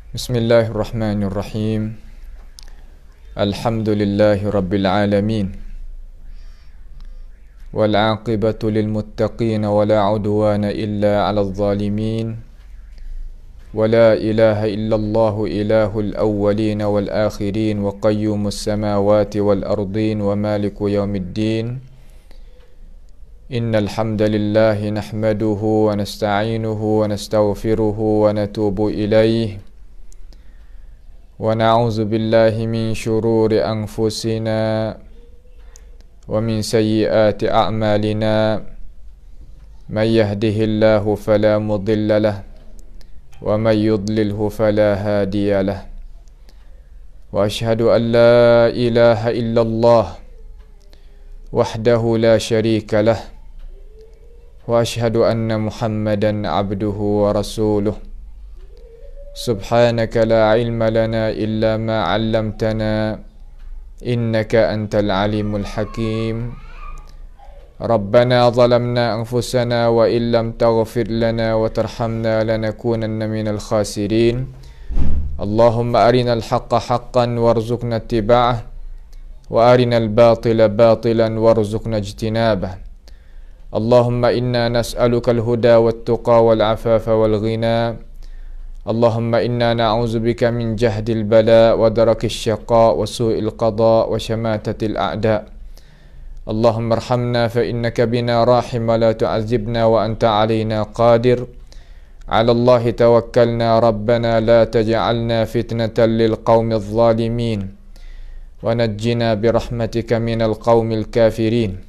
Bismillahirrahmanirrahim. Alhamdulillahi rabbil alamin. Wal aqibatu lil muttaqin wa la udwana illa 'alal zalimin. Wa la ilaha illallah ilahul awwalin wal akhirin wa qayyumus samawati wal ardin wa maliku yaumiddin. Innal hamdalillahi nahmaduhu wa nasta'inuhu wa nastaghfiruhu wa natubu ilayhi. Wa na'udzu billahi min shururi anfusina wa min sayyiati a'malina. May yahdihillahu fala mudilla lahu wa may yudlilhu fala hadiya lahu. Wa ashhadu an la ilaha illallah wahdahu la syarika lahu wa ashhadu anna Muhammadan abduhu wa rasuluh. Subhanaka la ilma lana illa ma 'allamtana innaka antal alimul hakim. Rabbana zalamna anfusana wa illam taghfir lana wa tarhamna lanakunanna minal khasirin. Allahumma arinal haqqa haqqan warzuqna ittiba'ah wa arinal batila batilan warzuqna ijtinabah. Allahumma inna nas'aluka al-huda wat-tuqa wal-afafa wal-ghina. Allahumma inna na'udzubika min jahdil bala wa darakis syaqa wa su'il qada wa syamatatil a'da. Allahumma arhamna fa innaka bina rahim wa la tu'azibna wa anta 'alaina qadir. 'Ala Allahi tawakkalna rabbana la taj'alna fitnatan lil qaumidh zalimin wa najjina bi rahmatika minal qaumil kafirin.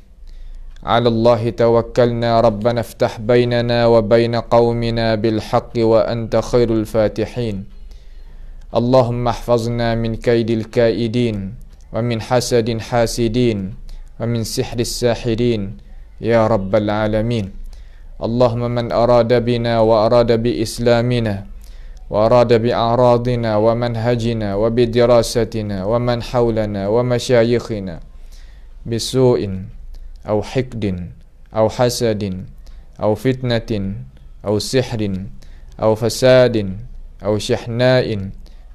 'Ala Allahi tawakkalna rabbana iftah bainana wa baina qaumina bil haqqi wa anta khairul fatihin. Allahumma ihfazna min kaidil kaidin wa min hasadin hasidin wa min sihris sahirin ya rabbal alamin. Allahumma man arada bina wa arada bi islamina wa arada bi a'radina wa manhajina wa bi dirasatina wa man hawlana wa masyayikhina bisu'in أو حقد أو حسد أو فتنة أو سحر أو فساد أو شحناء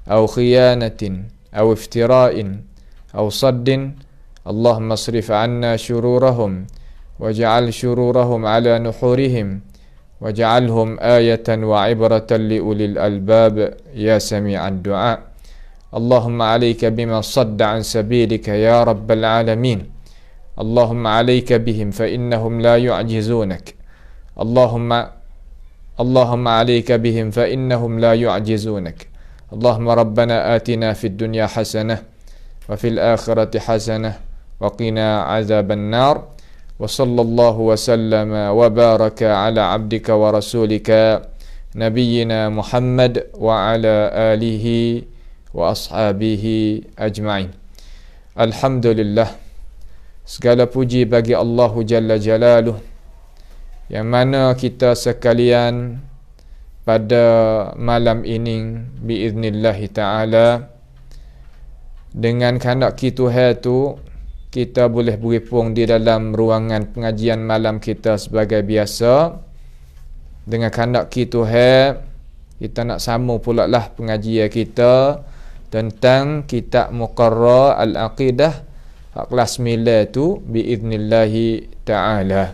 أو خيانة أو افتراء أو صد. اللهم اصرف عنا شرورهم واجعل شرورهم على نحورهم واجعلهم آية وعبرة لأولي الألباب يا سميع الدعاء. اللهم عليك بما صد عن سبيلك يا رب العالمين. اللهم عليك بهم فإنهم لا يعجزونك. اللهم عليك بهم فإنهم لا يعجزونك. اللهم ربنا آتنا في الدنيا حسنة وفي الآخرة حسنة وقنا عذاب النار. وصلى الله وسلم وبارك على عبدك ورسولك نبينا محمد وعلى آله وأصحابه أجمعين. الحمد لله. Segala puji bagi Allahu Jalla Jalaluh, yang mana kita sekalian pada malam ini biiznillahi ta'ala dengan kehendak Tuhan tu kita boleh berhimpun di dalam ruangan pengajian malam kita sebagai biasa. Dengan kehendak Tuhan kita nak sambung pula lah pengajian kita tentang kitab Muqarrar Al-Aqidah kelas 9 tu biiznillahi ta'ala.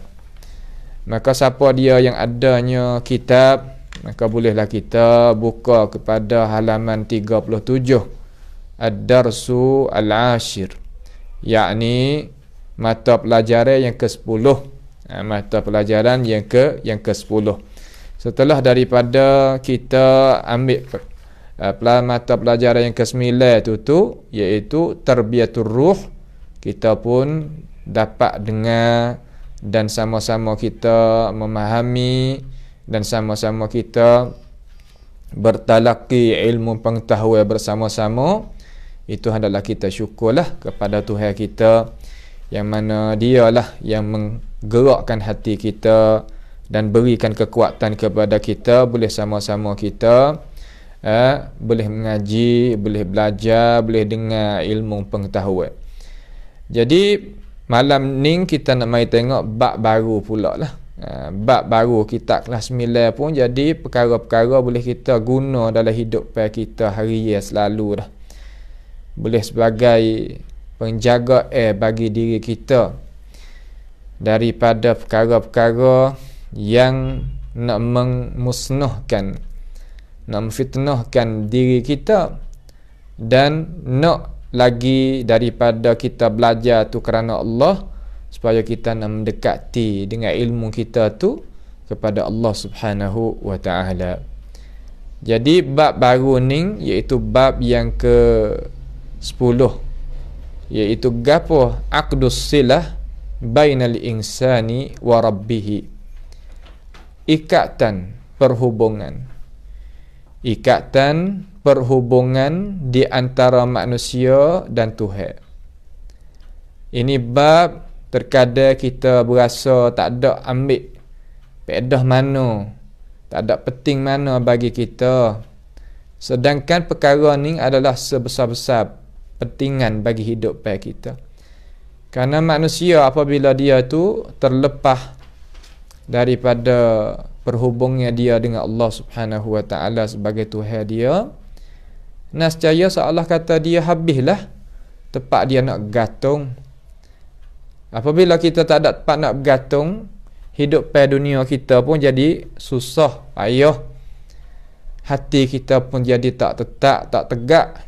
Maka siapa dia yang adanya kitab, maka bolehlah kita buka kepada halaman 37 Ad-Darsu Al-Ashir, yakni mata pelajaran yang ke-10. Mata pelajaran yang ke-10. Setelah daripada kita ambil mata pelajaran yang ke-9 tu iaitu Tarbiyatul Ruh, kita pun dapat dengar dan sama-sama kita memahami dan sama-sama kita bertalaqi ilmu pengetahuan bersama-sama. Itu hendaklah kita syukurlah kepada Tuhan kita, yang mana dialah yang menggerakkan hati kita dan berikan kekuatan kepada kita boleh sama-sama kita boleh mengaji, boleh belajar, boleh dengar ilmu pengetahuan. Jadi malam ni kita nak mai tengok bab baru pula lah. bab baru kitab kelas 9 pun jadi perkara-perkara boleh kita guna dalam hidup kita hari selalu dah. Boleh sebagai penjaga bagi diri kita daripada perkara-perkara yang nak memusnahkan, nak memfitnahkan diri kita, dan nak lagi daripada kita belajar tu kerana Allah, supaya kita nak mendekati dengan ilmu kita tu kepada Allah Subhanahu wa ta'ala. Jadi bab baru ni iaitu bab yang ke-10, iaitu gapo aqdus silah bainal insani wa rabbih. Ikatan perhubungan di antara manusia dan Tuhan. Ini bab terkadang kita berasa tak ada ambil faedah mana, tak ada penting mana bagi kita, sedangkan perkara ni adalah sebesar-besar pentingan bagi hidup kita. Kerana manusia apabila dia tu terlepas daripada perhubungannya dia dengan Allah Subhanahu wa ta'ala sebagai Tuhan dia, nescaya seolah kata dia habislah tempat dia nak gantung. Apabila kita tak ada tempat nak bergantung, hidup pada dunia kita pun jadi susah, payah. Hati kita pun jadi tak tetap, tak tegak.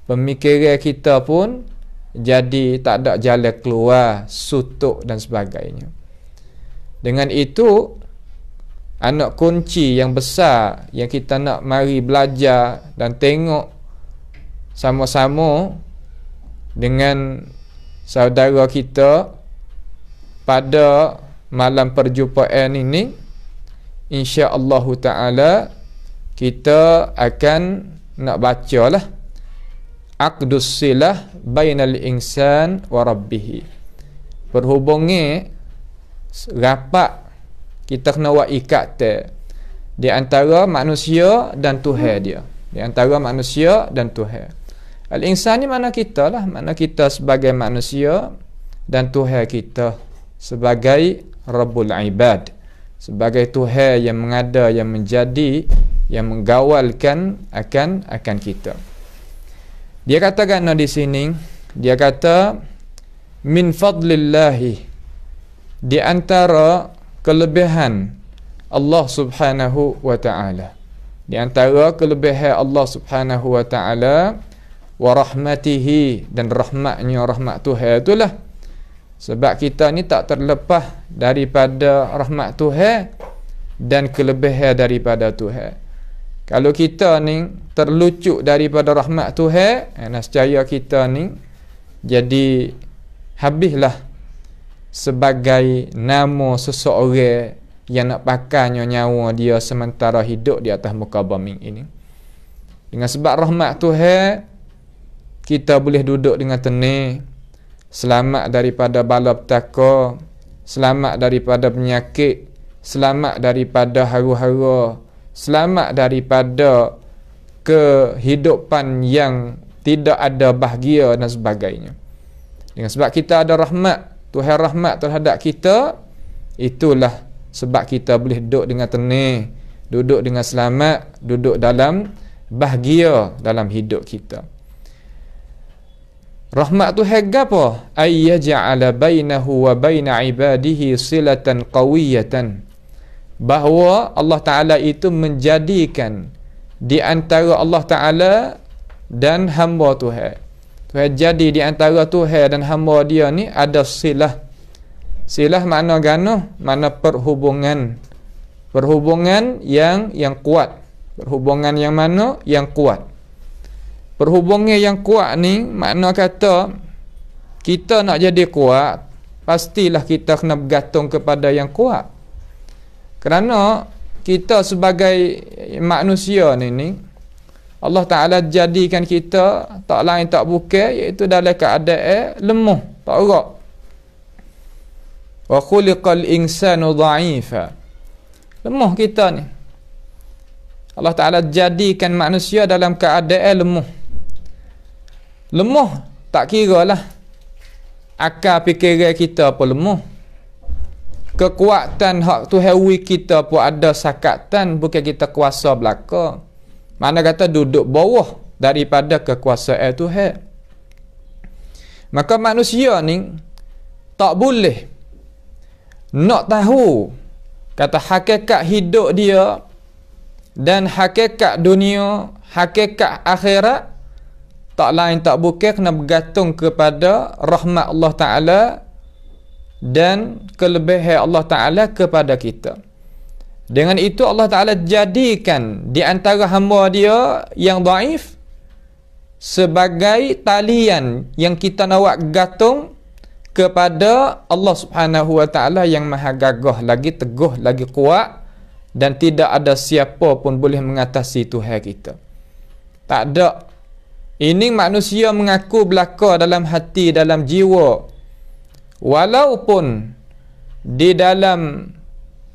Pemikiran kita pun jadi tak ada jalan keluar, sutuk dan sebagainya. Dengan itu, anak kunci yang besar yang kita nak mari belajar dan tengok sama-sama dengan saudara kita pada malam perjumpaan ini, insya-Allah taala kita akan nak bacalah aqdus silah bainal insan wa rabbih. Perhubungan rapat kita kena buat ikatan di antara manusia dan Tuhan dia, di antara manusia dan Tuhan. Al-insan ni mana kita lah, mana kita sebagai manusia dan Tuhan kita sebagai Rabbul Ibad, sebagai Tuhan yang mengada, yang menjadi, yang menggawalkan akan kita. Dia katakan di sini, dia kata min fadlillahi, di antara kelebihan Allah Subhanahu wa ta'ala, di antara kelebihan Allah Subhanahu wa ta'ala, wa rahmatihi, dan rahmatnya, rahmat Tuhan itulah. Sebab kita ni tak terlepas daripada rahmat Tuhan dan kelebihan daripada Tuhan. Kalau kita ni terlucuk daripada rahmat Tuhan, nescaya kita ni jadi habislah sebagai nama seseorang yang nak pakainya nyawa dia sementara hidup di atas muka bumi ini. Dengan sebab rahmat Tuhan, kita boleh duduk dengan tenang, selamat daripada bala petaka, selamat daripada penyakit, selamat daripada hara-hara, selamat daripada kehidupan yang tidak ada bahagia dan sebagainya. Dengan sebab kita ada rahmat, Tuhan rahmat terhadap kita, itulah sebab kita boleh duduk dengan tenang, duduk dengan selamat, duduk dalam bahagia dalam hidup kita. Rahmat Tuhan apa? Ay yaj'ala bainahu wa baina ibadihi silatan qawiyatan. Bahawa Allah Ta'ala itu menjadikan di antara Allah Ta'ala dan hamba Tuhan. Tuhan jadi di antara Tuhan dan hamba dia ni ada silah. Silah makna gano? Makna perhubungan. Perhubungan yang kuat. Perhubungan yang mana? Yang kuat. Perhubungan yang kuat ni makna kata kita nak jadi kuat, pastilah kita kena bergantung kepada yang kuat. Kerana kita sebagai manusia ni Allah Ta'ala jadikan kita tak lain tak bukan iaitu dalam keadaan lemah, tak erat. Wa khuliqal insanu dha'ifa. Lemah kita ni. Allah Ta'ala jadikan manusia dalam keadaan lemah. Lemah tak kira lah akal fikiran kita apa lemah. kekuatan hak Tuhan wi kita pun ada sakatan, bukan kita kuasa belaka. Mana kata duduk bawah daripada kekuasaan Tuhan. Maka manusia ni tak boleh nak tahu kata hakikat hidup dia dan hakikat dunia, hakikat akhirat, tak lain tak bukan kena bergantung kepada rahmat Allah Ta'ala dan kelebihan Allah Ta'ala kepada kita. Dengan itu Allah Ta'ala jadikan di antara hamba dia yang dhaif sebagai talian yang kita nak gantung kepada Allah Subhanahu Wa Ta'ala yang maha gagah, lagi teguh, lagi kuat, dan tidak ada siapa pun boleh mengatasi Tuhan kita. Tak ada. Ini manusia mengaku belaka dalam hati, dalam jiwa, walaupun di dalam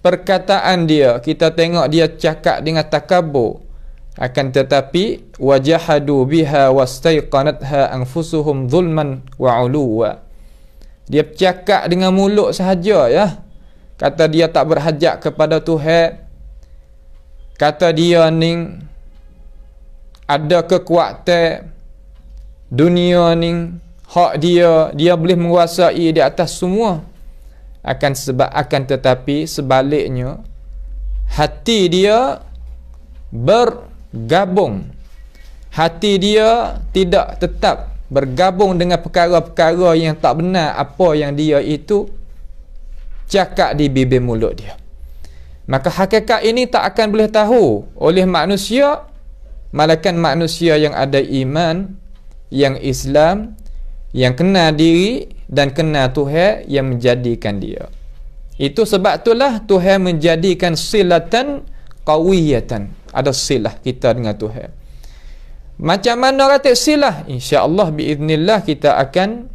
perkataan dia kita tengok dia cakap dengan takabur, akan tetapi wajahadu biha wastaiqanatha anfusuhum zulman wa uluwa. Dia bercakap dengan mulut sahaja, ya. Kata dia tak berhajat kepada Tuhan. Kata dia ni ada kekuatan dunia ni, hak dia boleh menguasai di atas semua. Akan tetapi sebaliknya hati dia bergabung. Hati dia tidak tetap bergabung dengan perkara-perkara yang tak benar apa yang dia itu cakap di bibir mulut dia. Maka hakikat ini tak akan boleh tahu oleh manusia, malaikat manusia yang ada iman, yang Islam, yang kenal diri dan kenal Tuhan yang menjadikan dia. Itu sebab itulah Tuhan menjadikan silatan qawiyatan. Ada silah kita dengan Tuhan. Macam mana kata silah? InsyaAllah biiznillah kita akan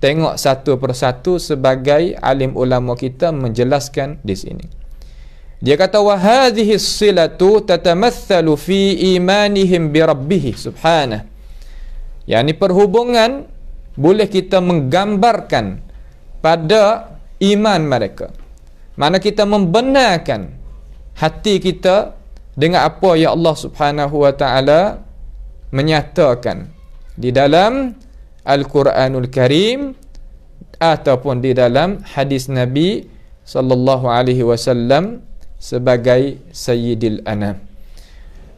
tengok satu persatu sebagai alim ulama kita menjelaskan di sini. Dia kata wa hadhihi silatu tatamathalu fi imanihim bi rabbih subhanahu. Yani perhubungan boleh kita menggambarkan pada iman mereka. Mana kita membenarkan hati kita dengan apa yang Allah Subhanahu Wa Ta'ala menyatakan di dalam Al-Quranul Karim ataupun di dalam hadis Nabi sallallahu alaihi wasallam sebagai sayyidil anam.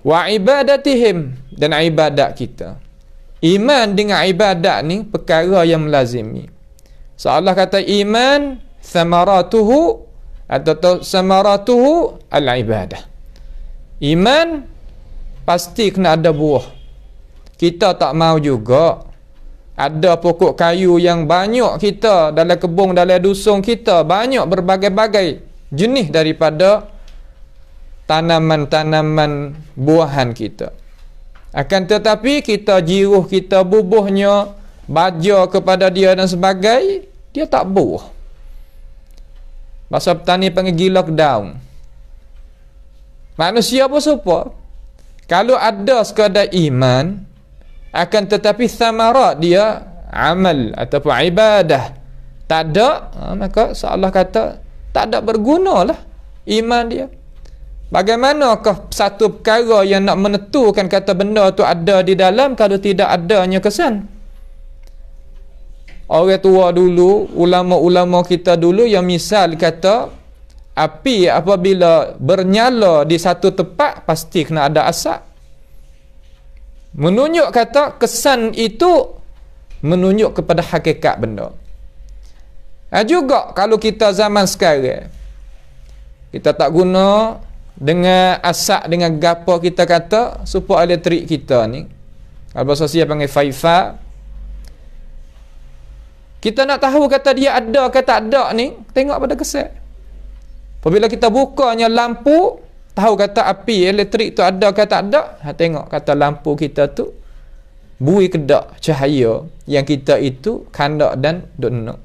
Wa ibadatihim, dan ibadat kita. Iman dengan ibadat ni perkara yang melazimi. So Allah kata iman samaratuhu atau samaratuhu al-ibadah. Iman pasti kena ada buah. Kita tak mau juga ada pokok kayu yang banyak kita dalam kebun, dalam dusun kita, banyak berbagai-bagai jenis daripada tanaman-tanaman buahan kita. Akan tetapi kita jiruh, kita bubuhnya, baja kepada dia dan sebagainya, dia tak buah. Bahasa petani panggil gila daun. Manusia pun serupa. Kalau ada sekadar iman, akan tetapi samarat dia amal ataupun ibadah tak ada, maka Allah kata tak ada bergunalah iman dia. Bagaimanakah satu perkara yang nak menentukan kata benda tu ada di dalam kalau tidak adanya kesan? Orang tua dulu, ulama-ulama kita dulu yang misal kata api apabila bernyala di satu tempat pasti kena ada asap. Menunjuk kata kesan itu menunjuk kepada hakikat benda. Juga kalau kita zaman sekarang kita tak guna dengan asap, dengan gapo kita kata supaya elektrik kita ni, kalau bahasa saya panggil faifa, kita nak tahu kata dia ada ke tak ada ni, tengok pada kesan. Apabila kita bukanya lampu, tahu kata api elektrik tu ada ke tak ada, tengok kata lampu kita tu bui kedak cahaya yang kita itu kandak dan donok.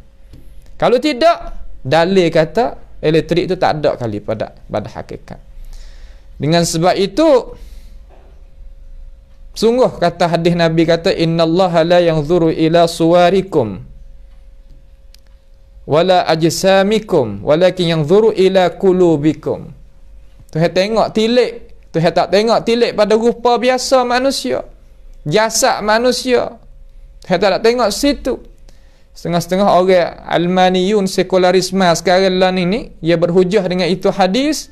Kalau tidak, dalil kata elektrik tu tak ada kali pada hakikat. Dengan sebab itu sungguh kata hadis Nabi kata innallaha la yanzuru ila suwarikum wala ajsamikum walakin yanzuru ila qulubikum. Tuhan tengok tilik, Tuhan tak tengok tilik pada rupa biasa manusia, jasad manusia. Tuhan tak tengok situ. Setengah-setengah orang almaniyun sekularisme sekarang lah ni, dia berhujah dengan itu hadis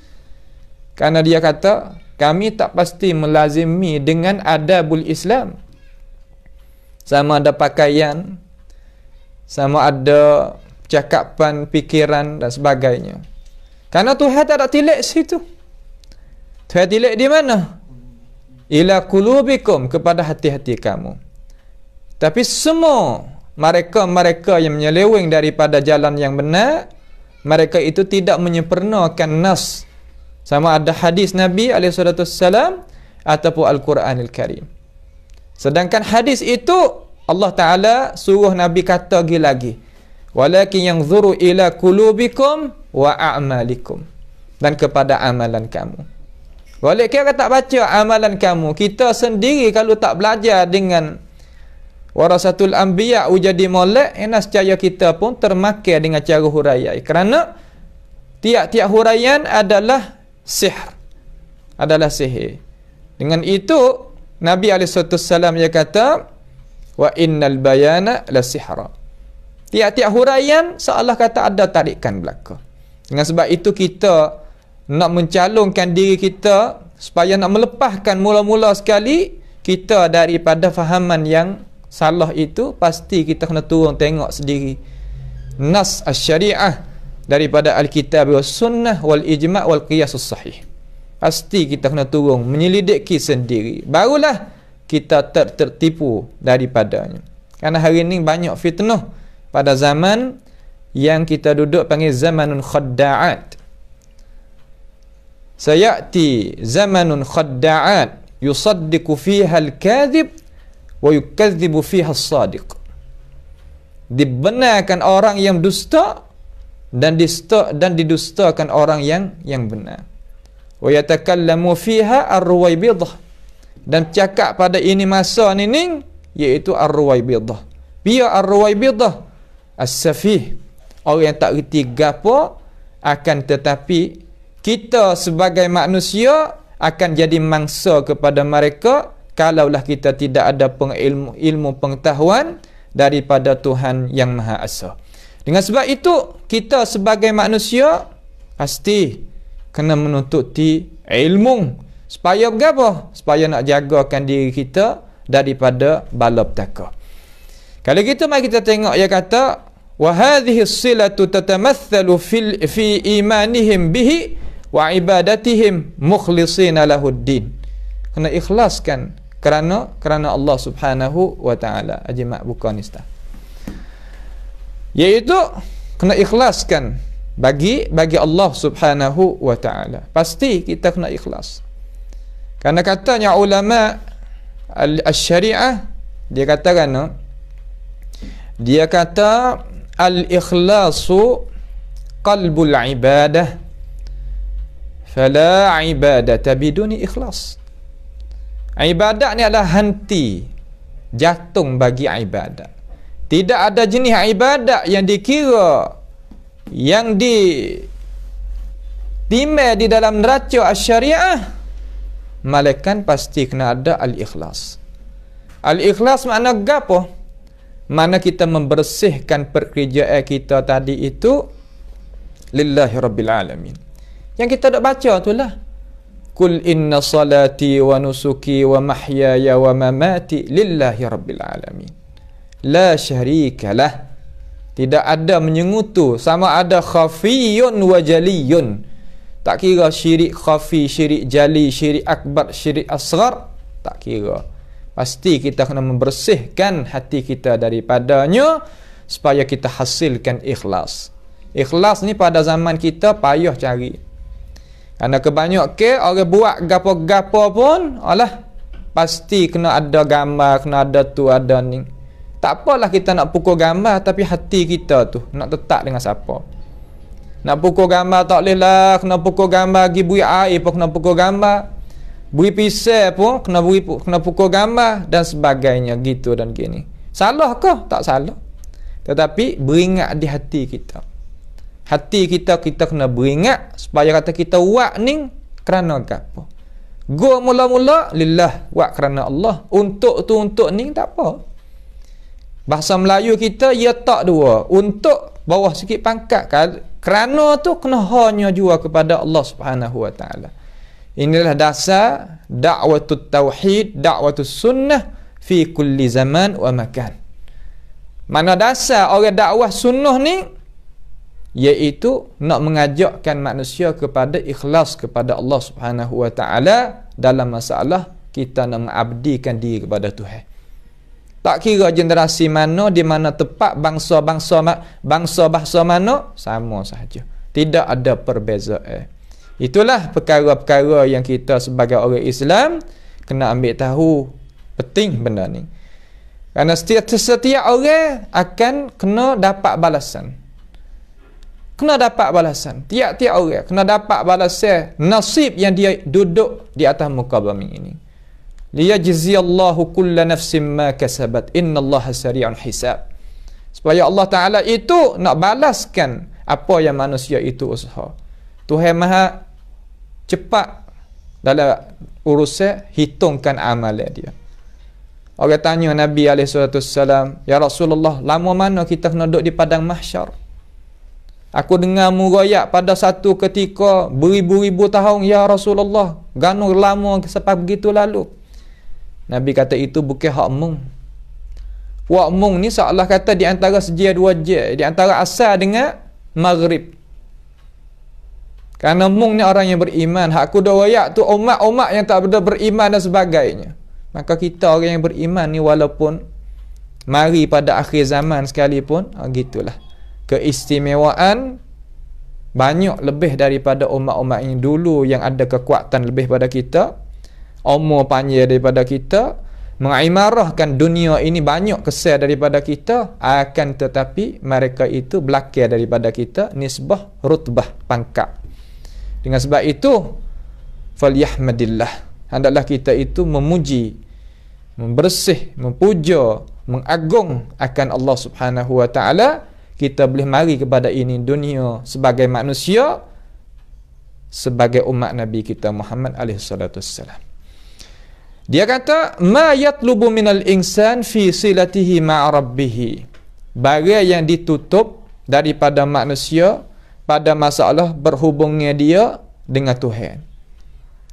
kerana dia kata kami tak pasti melazimi dengan adabul Islam. Sama ada pakaian, sama ada cakapan, fikiran dan sebagainya. Karena Tuhan tak ada tilik situ. Tuhan tilik di mana? Ila qulubikum, kepada hati-hati kamu. Tapi semua mereka yang menyeleweng daripada jalan yang benar, mereka itu tidak menyempurnakan nas, sama ada hadis Nabi SAW ataupun Al-Quranil Karim. Sedangkan hadis itu Allah Ta'ala suruh Nabi kata lagi, walakin yanzuru ila qulubikum wa a'malikum, dan kepada amalan kamu. Boleh kira tak baca amalan kamu. Kita sendiri kalau tak belajar dengan warasatul anbiya jadi molek, nescaya kita pun termakan dengan cara huraian. Kerana tiap-tiap huraian adalah sihir, adalah sihir. Dengan itu Nabi SAW dia kata, wa innal bayana la sihra. Tiap-tiap huraian seolah kata ada tarikan belaka. Dengan sebab itu kita nak mencalonkan diri kita supaya nak melepaskan mula-mula sekali kita daripada fahaman yang salah itu, pasti kita kena turun tengok sendiri nas asy-syariah daripada al-kitab was sunnah wal ijma' wal qiyas sahih. Pasti kita kena turun menyelidiki sendiri, barulah kita tertipu daripadanya. Karena hari ini banyak fitnah pada zaman yang kita duduk panggil zamanun khadda'at. Sayati zamanun khadda'at yusaddiqu fiha al-kadhib wa yukadzibu fiha as-sadiq. Dibenarkan orang yang dusta dan didustakan orang yang benar. Wa yatakallamu fiha ar-ruwaybidah, dan cakap pada ini masa ni iaitu ar-ruwaybidah. Biar ar-ruwaybidah as-safih, orang yang tak reti gapo, akan tetapi kita sebagai manusia akan jadi mangsa kepada mereka kalaulah kita tidak ada ilmu pengetahuan daripada Tuhan yang Maha Esa. Dengan sebab itu kita sebagai manusia pasti kena menuntut ilmu supaya berapa? Supaya nak jagakan diri kita daripada bala petaka. Kalau gitu mari kita tengok dia kata, wa hadhihi as-silatu tatamathalu fi imanihim bihi wa ibadatihim mukhlishina lahuddin. Kena ikhlaskan kerana Allah Subhanahu wa taala. Ajimat buka ni ustaz. Iaitu kena ikhlaskan bagi Allah Subhanahu wa taala. Pasti kita kena ikhlas. Karena katanya ulama al-syariah, dia kata al-ikhlasu qalbul ibadah fala ibadata biduni ikhlas. Ibadat ni adalah henti jantung bagi ibadat. Tidak ada jenis ibadat yang dikira yang ditimai di dalam neraca syariah malaikat pasti kena ada al-ikhlas. Al-ikhlas makna gapo? Mana kita membersihkan pekerjaan kita tadi itu lillahi rabbil alamin. Yang kita dak baca itulah, Qul inna salati wa nusuki wa mahyaya wa mamati lillahi rabbil alamin. La syarika lah. Tidak ada menyengutu, sama ada khafiyun wa jaliyun. Tak kira syirik khafi, syirik jali, syirik akbar, syirik asghar, tak kira. Pasti kita kena membersihkan hati kita daripadanya supaya kita hasilkan ikhlas. Ikhlas ni pada zaman kita payah cari. Kerana kebanyakan orang buat gapo-gapo pun alah pasti kena ada gambar, kena ada tu, ada ni. Tak apalah kita nak pukul gambar, tapi hati kita tu nak tetap dengan siapa. Nak pukul gambar tak boleh lah, kena pukul gambar pergi bui air pun kena pukul gambar. Bui pisau pun kena pukul gambar dan sebagainya gitu dan gini. Salah ke? Tak salah. tetapi beringat di hati kita. Hati kita kena beringat supaya kata kita buat ni kerana apa? Go mula-mula lillah, buat kerana Allah. Untuk tu untuk ni tak apa. Bahasa Melayu kita ia tak dua. Untuk bawah sikit pangkat, kerana tu kena hanya jua kepada Allah Subhanahu wa taala. Inilah dasar dakwatut tauhid, dakwatus sunnah fi kulli zaman wa makan. Mana dasar orang dakwah sunnah ni, iaitu nak mengajakkan manusia kepada ikhlas kepada Allah Subhanahu wa taala dalam masalah kita nak mengabdikan diri kepada Tuhan. Tak kira generasi mana, di mana tempat, bangsa mana, sama sahaja. Tidak ada perbezaan. Itulah perkara-perkara yang kita sebagai orang Islam kena ambil tahu, penting benda ni. Kerana setiap orang akan kena dapat balasan. Tiap-tiap orang kena dapat balasan nasib yang dia duduk di atas muka bumi ini. Liyajziyallahu kulla nafsin ma kasabat innallaha sari'ul hisab. Supaya Allah Ta'ala itu nak balaskan apa yang manusia itu usaha. Tuhan Maha cepat dalam urusan hitungkan amalan dia. Orang tanya Nabi SAW, ya Rasulullah, lama mana kita kena duduk di padang mahsyar? Aku dengar murayak pada satu ketika beribu-ribu tahun, ya Rasulullah, ganu lama sampai begitu lalu. Nabi kata itu bukan hak mung. Wak mung ni seolah kata di antara sejia dua je, di antara asar dengan maghrib. Kerana mung ni orang yang beriman. Hak aku dah wayak tu umat-umat yang tak beriman dan sebagainya. Maka kita orang yang beriman ni walaupun mari pada akhir zaman sekalipun, gitulah. Keistimewaan banyak lebih daripada umat-umat yang dulu yang ada kekuatan lebih pada kita, umur panjang daripada kita, mengimarahkan dunia ini banyak kesal daripada kita, akan tetapi mereka itu belakang daripada kita nisbah rutbah pangkat. Dengan sebab itu falyahmadillah, hendaklah kita itu memuji, membersih, memuja, mengagung akan Allah Subhanahu wa taala. Kita boleh mari kepada ini dunia sebagai manusia, sebagai umat Nabi kita Muhammad alaihi salatu wassalam. Dia kata ma yatlubu minal insan fi silatihi ma'a rabbih. Barang yang ditutup daripada manusia pada masalah berhubungnya dia dengan Tuhan.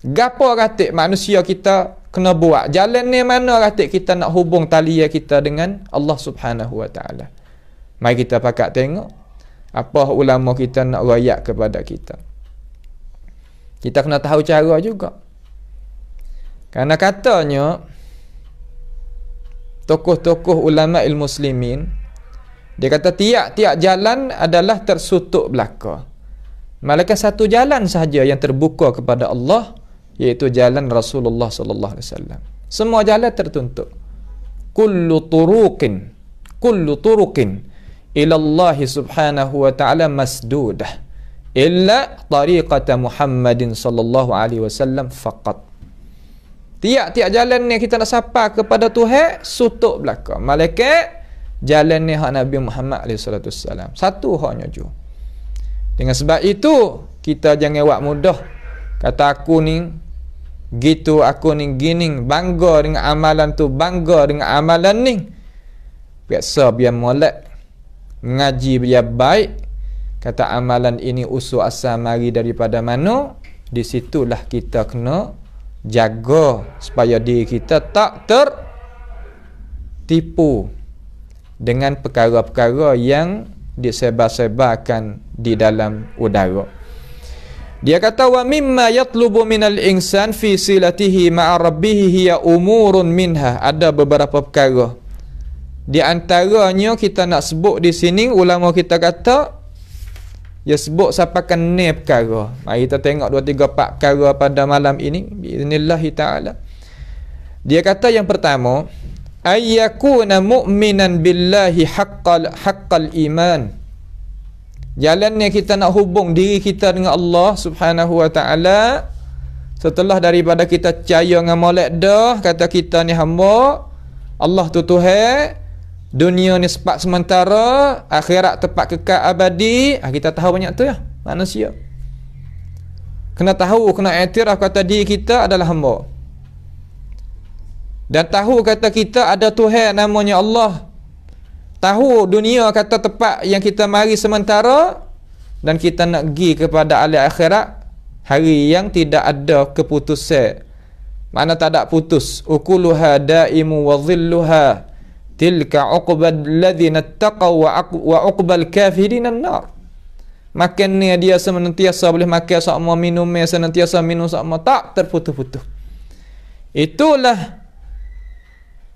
Gapo ratik manusia kita kena buat? Jalan ni mana ratik kita nak hubung talian kita dengan Allah Subhanahu wa taala? Mari kita pakat tengok apa ulama kita nak rayak kepada kita. Kita kena tahu cara juga. Kerana katanya tokoh-tokoh ulama muslimin, dia kata tiap-tiap jalan adalah tersutuk belaka. Malaikat satu jalan sahaja yang terbuka kepada Allah, iaitu jalan Rasulullah sallallahu alaihi wasallam. Semua jalan tertutup. Kullu turuqin ila Allah subhanahu wa ta'ala masdudah illa tariqata Muhammadin sallallahu alaihi wasallam faqat. Tiap-tiap jalan ni kita nak sapa kepada Tuhan, sutuk belaka. Malaikat jalan ni hak Nabi Muhammad alaihi salatu wasallam. Satu haknya je. Dengan sebab itu kita jangan buat mudah kata aku ni gitu, aku ni gini, bangga dengan amalan tu, bangga dengan amalan ni. Biasa biar molek, ngaji biar baik, kata amalan ini usul asal mari daripada mana, di situlah kita kena jaga supaya diri kita tak tertipu dengan perkara-perkara yang disebar-sebarkan di dalam udara. Dia kata wa mimma yatlubu minal insan fi silatihi ma'a rabbih hiya umurun minha. Ada beberapa perkara. Di antaranya kita nak sebut di sini, ulama kita kata dia sebut sapakan ni perkara. Mari kita tengok 2 3 4 perkara pada malam ini biiznillah taala. Dia kata yang pertama, ayyakuna mu'minan billahi haqqal iman. Jalan ni kita nak hubung diri kita dengan Allah Subhanahu wa taala. Setelah daripada kita percaya dengan molek dah, kata kita ni hamba Allah tu Tuhan, dunia ni sempat sementara, akhirat tempat kekal abadi. Kita tahu banyak tu ya, manusia. Kena tahu, kena iktiraf kata diri kita adalah hamba. Dan tahu kata kita ada Tuhan namanya Allah. Tahu dunia kata tempat yang kita mari sementara, dan kita nak pergi kepada alam akhirat, hari yang tidak ada keputusan. Mana tak ada putus. Ukuluha daimu wa dhilluha tilka uqbal ladzina taqaw wa uqbal kafirin an-nar. Makan ni dia senantiasa boleh makan sama, minum senantiasa minum sama, tak terputus-putus. Itulah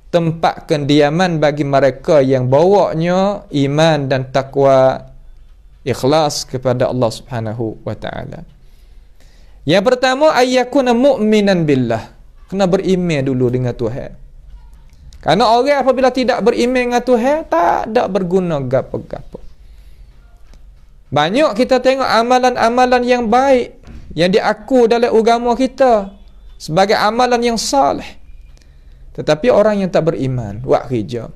tempat kediaman bagi mereka yang bawanya iman dan takwa, ikhlas kepada Allah Subhanahu wa taala. Yang pertama, ayyakuna mu'minan billah. Kena beriman dulu dengan Tuhan. Karena orang apabila tidak beriman dengan Tuhan, tak ada berguna gapo-gapo. Banyak kita tengok amalan-amalan yang baik yang diaku dalam agama kita sebagai amalan yang saleh. Tetapi orang yang tak beriman, buat kerja,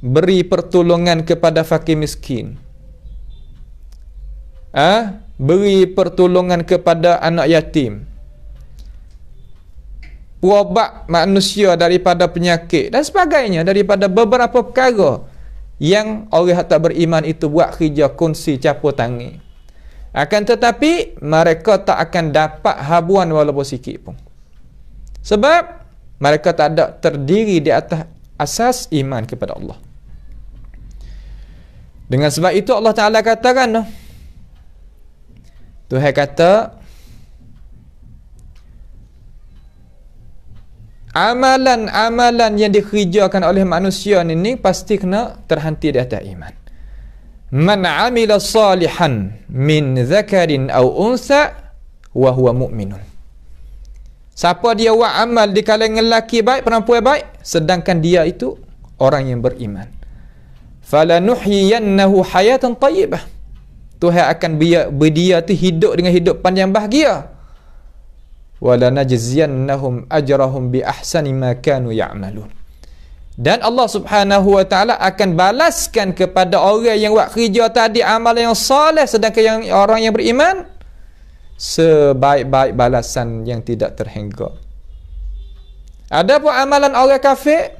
beri pertolongan kepada fakir miskin, beri pertolongan kepada anak yatim, ubat manusia daripada penyakit dan sebagainya, daripada beberapa perkara yang orang tak beriman itu buat kerja kongsi capur tangan. Akan tetapi mereka tak akan dapat habuan walaupun sikit pun. Sebab mereka tak ada terdiri di atas asas iman kepada Allah. Dengan sebab itu Allah Ta'ala katakan, Tuhan kata, amalan-amalan yang dikerjakan oleh manusia ni pasti kena terhenti di atas iman. Man amila salihan min zakarin aw unsa wa huwa mu'minun. Siapa dia buat amal di kalangan lelaki baik, perempuan baik, sedangkan dia itu orang yang beriman. Falanuhyiyannahu hayatan tayyibah. Tuhan akan dia tu hidup dengan hidupan yang bahagia. Wala najziyannahum ajrahum bi ahsani ma kanu ya'malun. Dan Allah Subhanahu wa taala akan balaskan kepada orang yang buat kerja tadi amal yang soleh, sedangkan yang orang yang beriman sebaik-baik balasan yang tidak terhingga. Adapun amalan orang kafir,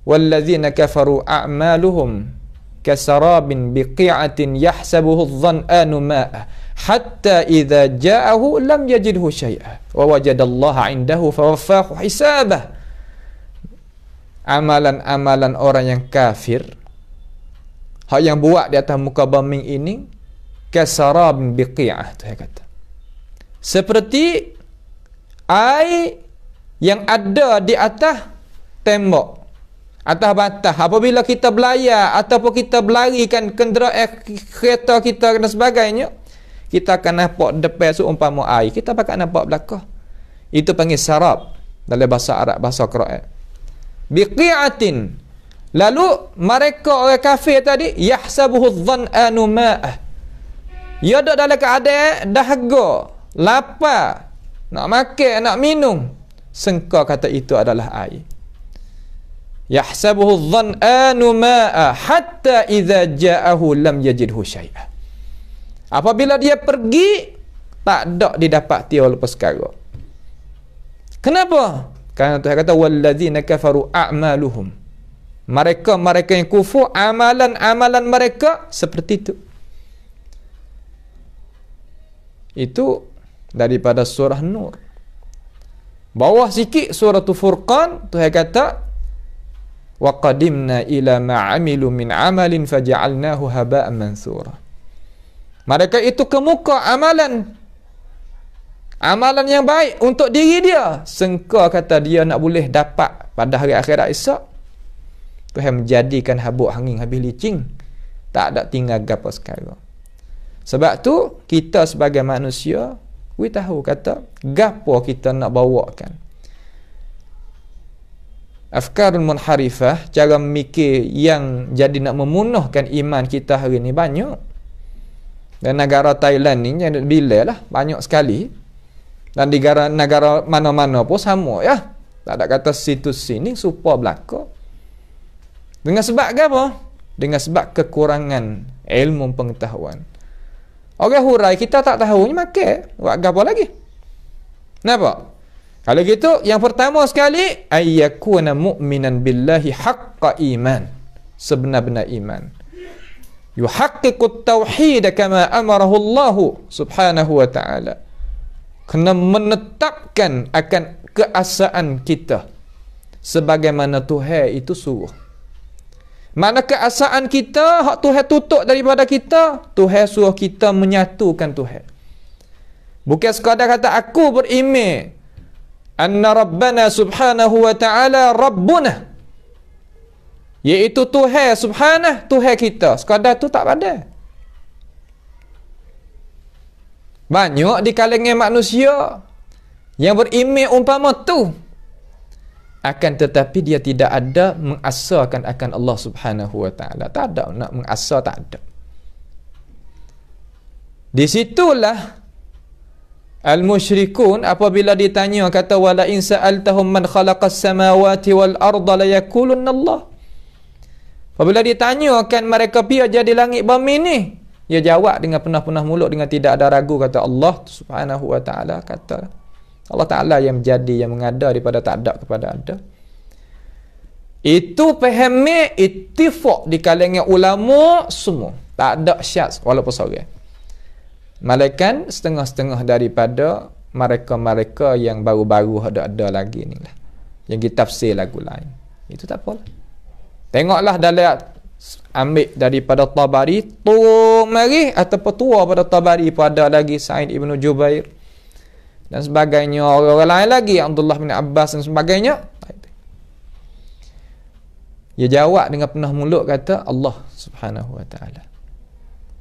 wallazina kafaru a'maluhum kasarabin biqi'atin yahsabuhu adh-dhan'anu ma'a hatta idza ja'ahu lam yajidhu syai'a wa wajadallaha 'indahu fawaffahu hisabah. Amalan-amalan orang yang kafir, hak yang buat di atas muka bumi ini, kasarabin biqi'ah, Tuhan kata, seperti air yang ada di atas tembok, atas batas. Apabila kita belayar ataupun kita berlarikan kenderaan kereta kita dan sebagainya, kita akan nampak depan seumpama air, kita bakal nampak belakang. Itu panggil sarab dalam bahasa Arab, bahasa Quran. Biqi'atin. Lalu mereka orang kafir tadi, yahsabuhu adh-dhan'anu ma'ah. Dia ada dalam keadaan dahaga, lapar, nak makan, nak minum, sangka kata itu adalah air. Yahsabuhu adh-dhan'anu ma'a hatta idza ja'ahu lam yajidhu syai'a. Apabila dia pergi, tak ada didapati walaupun sekarang. Kenapa? Kerana Tuhan kata wallazina kafaru a'maluhum. Mereka yang kufur, amalan-amalan mereka seperti itu. Itu daripada surah Nur. Bawah sikit surah Furqan, Tuhan kata wa qadimna ila ma 'amilu min 'amalin faja'alnahu haba'an mansura. Mereka itu kemuka amalan yang baik untuk diri dia, sangka kata dia nak boleh dapat pada hari akhirat esok, Tuhan menjadikan habuk angin habis licin, tak ada tinggal gapo sekarang. Sebab tu kita sebagai manusia, kita tahu kata gapo kita nak bawakan. Afkarul munharifah, cara memikir yang jadi nak memunahkan iman kita hari ni banyak. Dan negara Thailand ni yang bila lah banyak sekali. Dan di negara mana-mana pun sama ya. Tak ada kata situ sini supaya belaka. Dengan sebab apa? Dengan sebab kekurangan ilmu pengetahuan. Orang hurai kita tak tahu ni makan. Buat apa lagi? Kenapa? Kalau gitu, yang pertama sekali, ayyakuna mu'minan billahi haqqa iman. Sebenar-benar iman. Yuhaqqiqut tauhid kama amarahu Allah subhanahu wa ta'ala. Kena menetapkan akan keasaan kita sebagaimana Tuhan itu suruh. Mana keasaan kita, hak Tuhan tutup daripada kita, Tuhan suruh kita menyatukan Tuhan. Bukan sekadar kata aku beriman anna Rabbana subhanahu wa ta'ala Rabbuna, iaitu Tuhan subhanah, Tuhan kita. Sekadar tu tak ada. Banyak di kalangan manusia yang beriman umpama tu, akan tetapi dia tidak ada mengasahkan akan Allah subhanahu wa ta'ala. Tak ada nak mengasah, tak ada. Di situlah al-musyrikun apabila ditanya kata wala in sa'altahum man khalaqas samawati wal arda la yaqulunna Allah. Apabila ditanyakan mereka pi jadi langit bumi ni, dia jawab dengan penuh-penuh mulut, dengan tidak ada ragu, kata Allah subhanahu wa ta'ala, kata Allah Ta'ala yang menjadi, yang mengada daripada tak ada kepada ada. Itu fahami ittifaq di kalangan ulama semua. Tak ada syaz walaupun seorang. Malaikat setengah-setengah daripada mereka-mereka yang baru-baru ada lagi ni lah, yang kita tafsir lagu lain. Itu tak apalah. Tengoklah dalam ambil daripada Tabari, turun mari ataupun tua pada Tabari pada lagi Sa'id ibn Jubair dan sebagainya, orang lain lagi Abdullah bin Abbas dan sebagainya. Dia jawab dengan penuh mulut kata Allah subhanahu wa ta'ala.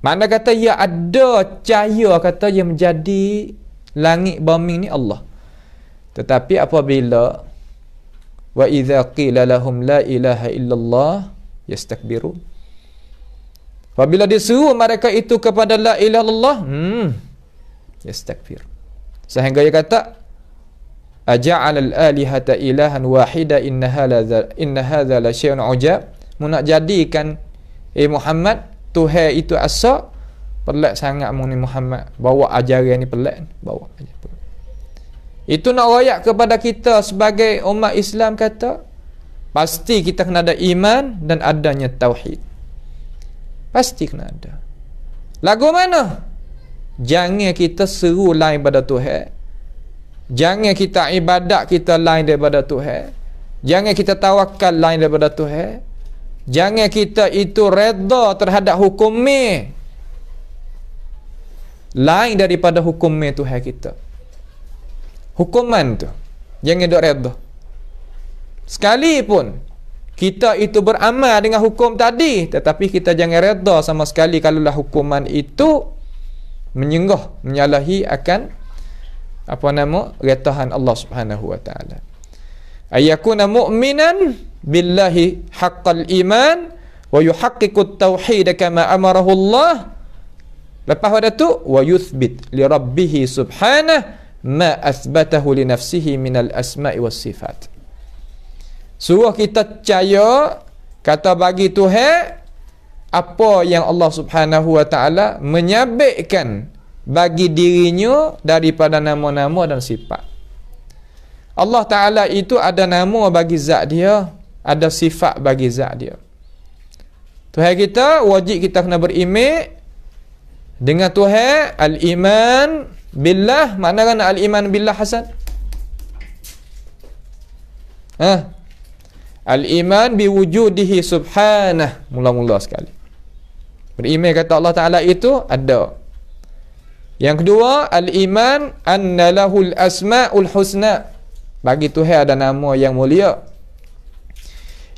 Mana kata ya ada cahaya kata yang menjadi langit bumi ni Allah. Tetapi apabila wa idza qila lahum la ilaha illallah yastakbirun, apabila disuruh mereka itu kepada la ilaha illallah, yastakbir. Sehingga dia kata aja'al al-alihata ilahan wahida inna hadza la syai'un ujab. Mu nak jadikan Muhammad Tuhan itu asa, pelik sangat mu ni Muhammad bawa ajaran ni pelik, bawa aja. Itu nak royak kepada kita sebagai umat Islam, kata pasti kita kena ada iman dan adanya tauhid. Pasti kena ada. Lagu mana? Jangan kita seru lain pada Tuhan. Jangan kita ibadat kita lain daripada Tuhan. Jangan kita tawakal lain daripada Tuhan. Jangan kita itu redha terhadap hukum lain daripada hukum Tuhan kita. Hukuman tu jangan dok redha. Sekalipun kita itu beramal dengan hukum tadi, tetapi kita jangan redha sama sekali kalaulah hukuman itu menyalahi akan retahan Allah subhanahu wa ta'ala. Ayyakuna mu'minan billahi haqqal iman wa yuhaqqiqut tauhid kama amarahu Allah. Lepas pada tu wa yuthbit li rabbih subhanahu ma athbatahu li nafsihi minal asma'i was sifat. Suruh kita percaya kata bagi Tuhan apa yang Allah subhanahu wa ta'ala menyabitkan bagi dirinya daripada nama-nama dan sifat. Allah Ta'ala itu ada nama bagi zat dia, ada sifat bagi zat dia. Tuhan kita wajib kita kena beriman dengan Tuhan. Al-iman billah, mana kan al-iman billah Hasan? Al-iman biwujudihi subhanah, mula-mula sekali. Beriman kata Allah Ta'ala itu ada. Yang kedua, al-iman anna lahul asma'ul husna, bagi Tuhan ada nama yang mulia.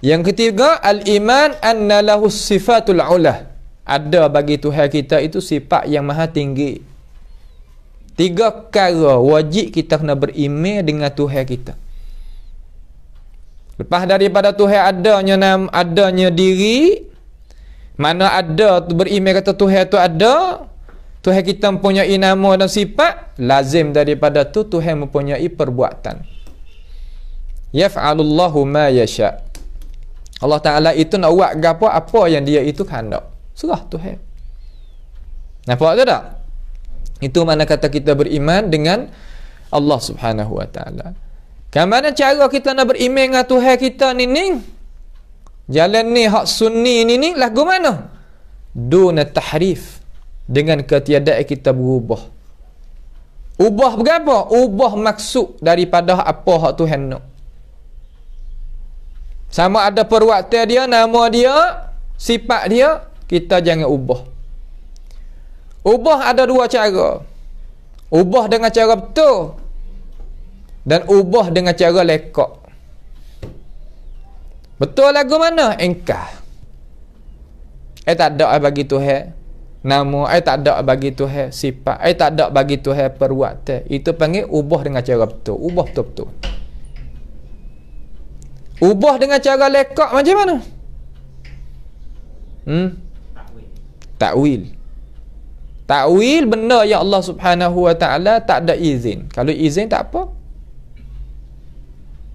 Yang ketiga, al-iman anna lahus sifatul ula, ada bagi Tuhan kita itu sifat yang maha tinggi. Tiga perkara wajib kita kena beriman dengan Tuhan kita. Lepas daripada Tuhan adanya diri, mana ada beriman kata Tuhan itu ada, Tuhan kita mempunyai nama dan sifat, lazim daripada tu Tuhan mempunyai perbuatan. Yaf'alullahu ma yasha. Allah Ta'ala itu nak buat gapo apa yang dia itu kehendak. Serah Tuhan. Nampak tak? Itu mana kata kita beriman dengan Allah Subhanahu Wa Ta'ala. Kamana cara kita nak beriman dengan Tuhan kita ni? Jalan ni hak sunni ni lagu mana? Duna tahrif. Dengan ketiadaan kita berubah. Ubah berapa? Ubah maksud daripada apa hak Tuhan nak. Sama ada perbuatan dia, nama dia, sifat dia, kita jangan ubah. Ubah ada dua cara. Ubah dengan cara betul dan ubah dengan cara lekak. Betul lagu mana? Engkau. Tak ada bagi Tuhan nama, tak ada bagi Tuhan sifat, tak ada bagi Tuhan perbuatan. Itu panggil ubah dengan cara betul. Ubah betul-betul. Ubah dengan cara lekak macam mana? Takwil. Takwil benda yang Allah Subhanahu Wa Ta'ala tak ada izin. Kalau izin tak apa.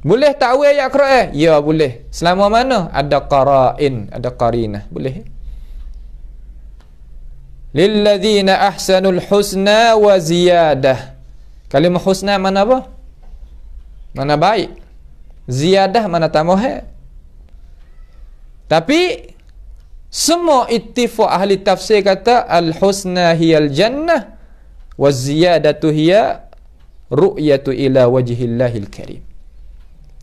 Boleh takwil ayat Quran? Ya boleh. Selama mana? Ada qara'in, ada qarinah. Boleh. Lilladzina ahsanul husna wa ziyadah. Kalimah husna mana apa? Mana baik. Ziyadah mana tambah. Tapi semua ittifaq ahli tafsir kata al-husna hiyal jannah wa ziyadatu hiya ru'yatu ila wajhillahil karim.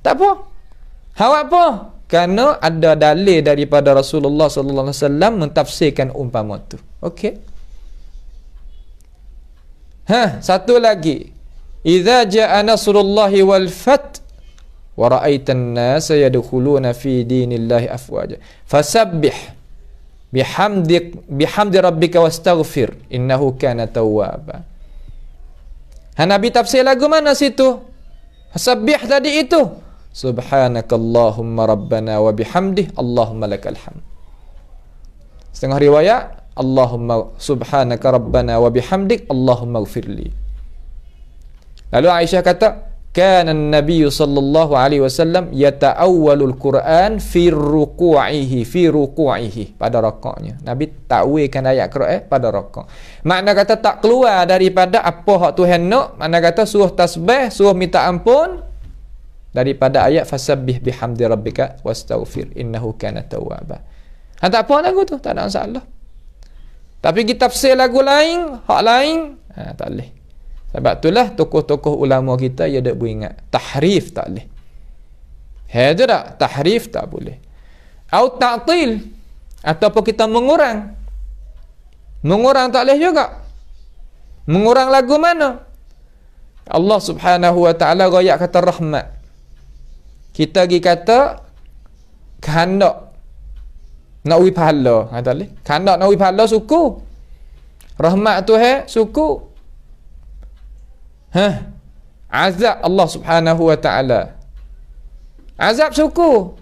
Tak apa. Hawak apa? Kerana ada dalil daripada Rasulullah sallallahu alaihi wasallam mentafsirkan umpama tu. Okey. Satu lagi. Idza jaa nasrullahi wal fath wa ra'aitan nasa yadkhuluna fi dinillahi afwaja fasabbih bihamdi rabbika wastaghfir innahu kana tawwaba. Nabi tafsir lagu mana situ? Fasabbih tadi itu. Subhanakallahumma rabbana wa bihamdih Allahumma lakal hamd. Setengah riwayat Allahumma subhanaka rabbana wa bihamdik Allahumma ighfirli. Lalu Aisyah kata kana an-nabiy sallallahu alaihi wasallam yata'awwalul Quran fi ruku'ihi pada rakaatnya. Nabi takwilkan ayat Quran pada rakaat. Makna kata tak keluar daripada apa hak Tuhan nak, makna kata suruh tasbih, suruh minta ampun daripada ayat fasabbih bihamdi rabbika wastaghfir innahu kana tawwaba. Tak apa lagu tu, tak ada masalah. Tapi kita tafsir lagu lain, hak lain, tak boleh. Sebab itulah tokoh-tokoh ulama kita dia dak beringat tahrif tak boleh. Ada tak? Tahrif tak boleh. Atau ta'til ataupun kita mengurang. Mengurang tak boleh juga. Mengurang lagu mana? Allah Subhanahu Wa Ta'ala royak kata rahmat. Kita pergi kata kehendak nak uji pahala. Tak boleh. Kehendak nak uji pahala suku. Rahmat Tuhan suku. Azab Allah Subhanahu Wa Ta'ala. Azab suku.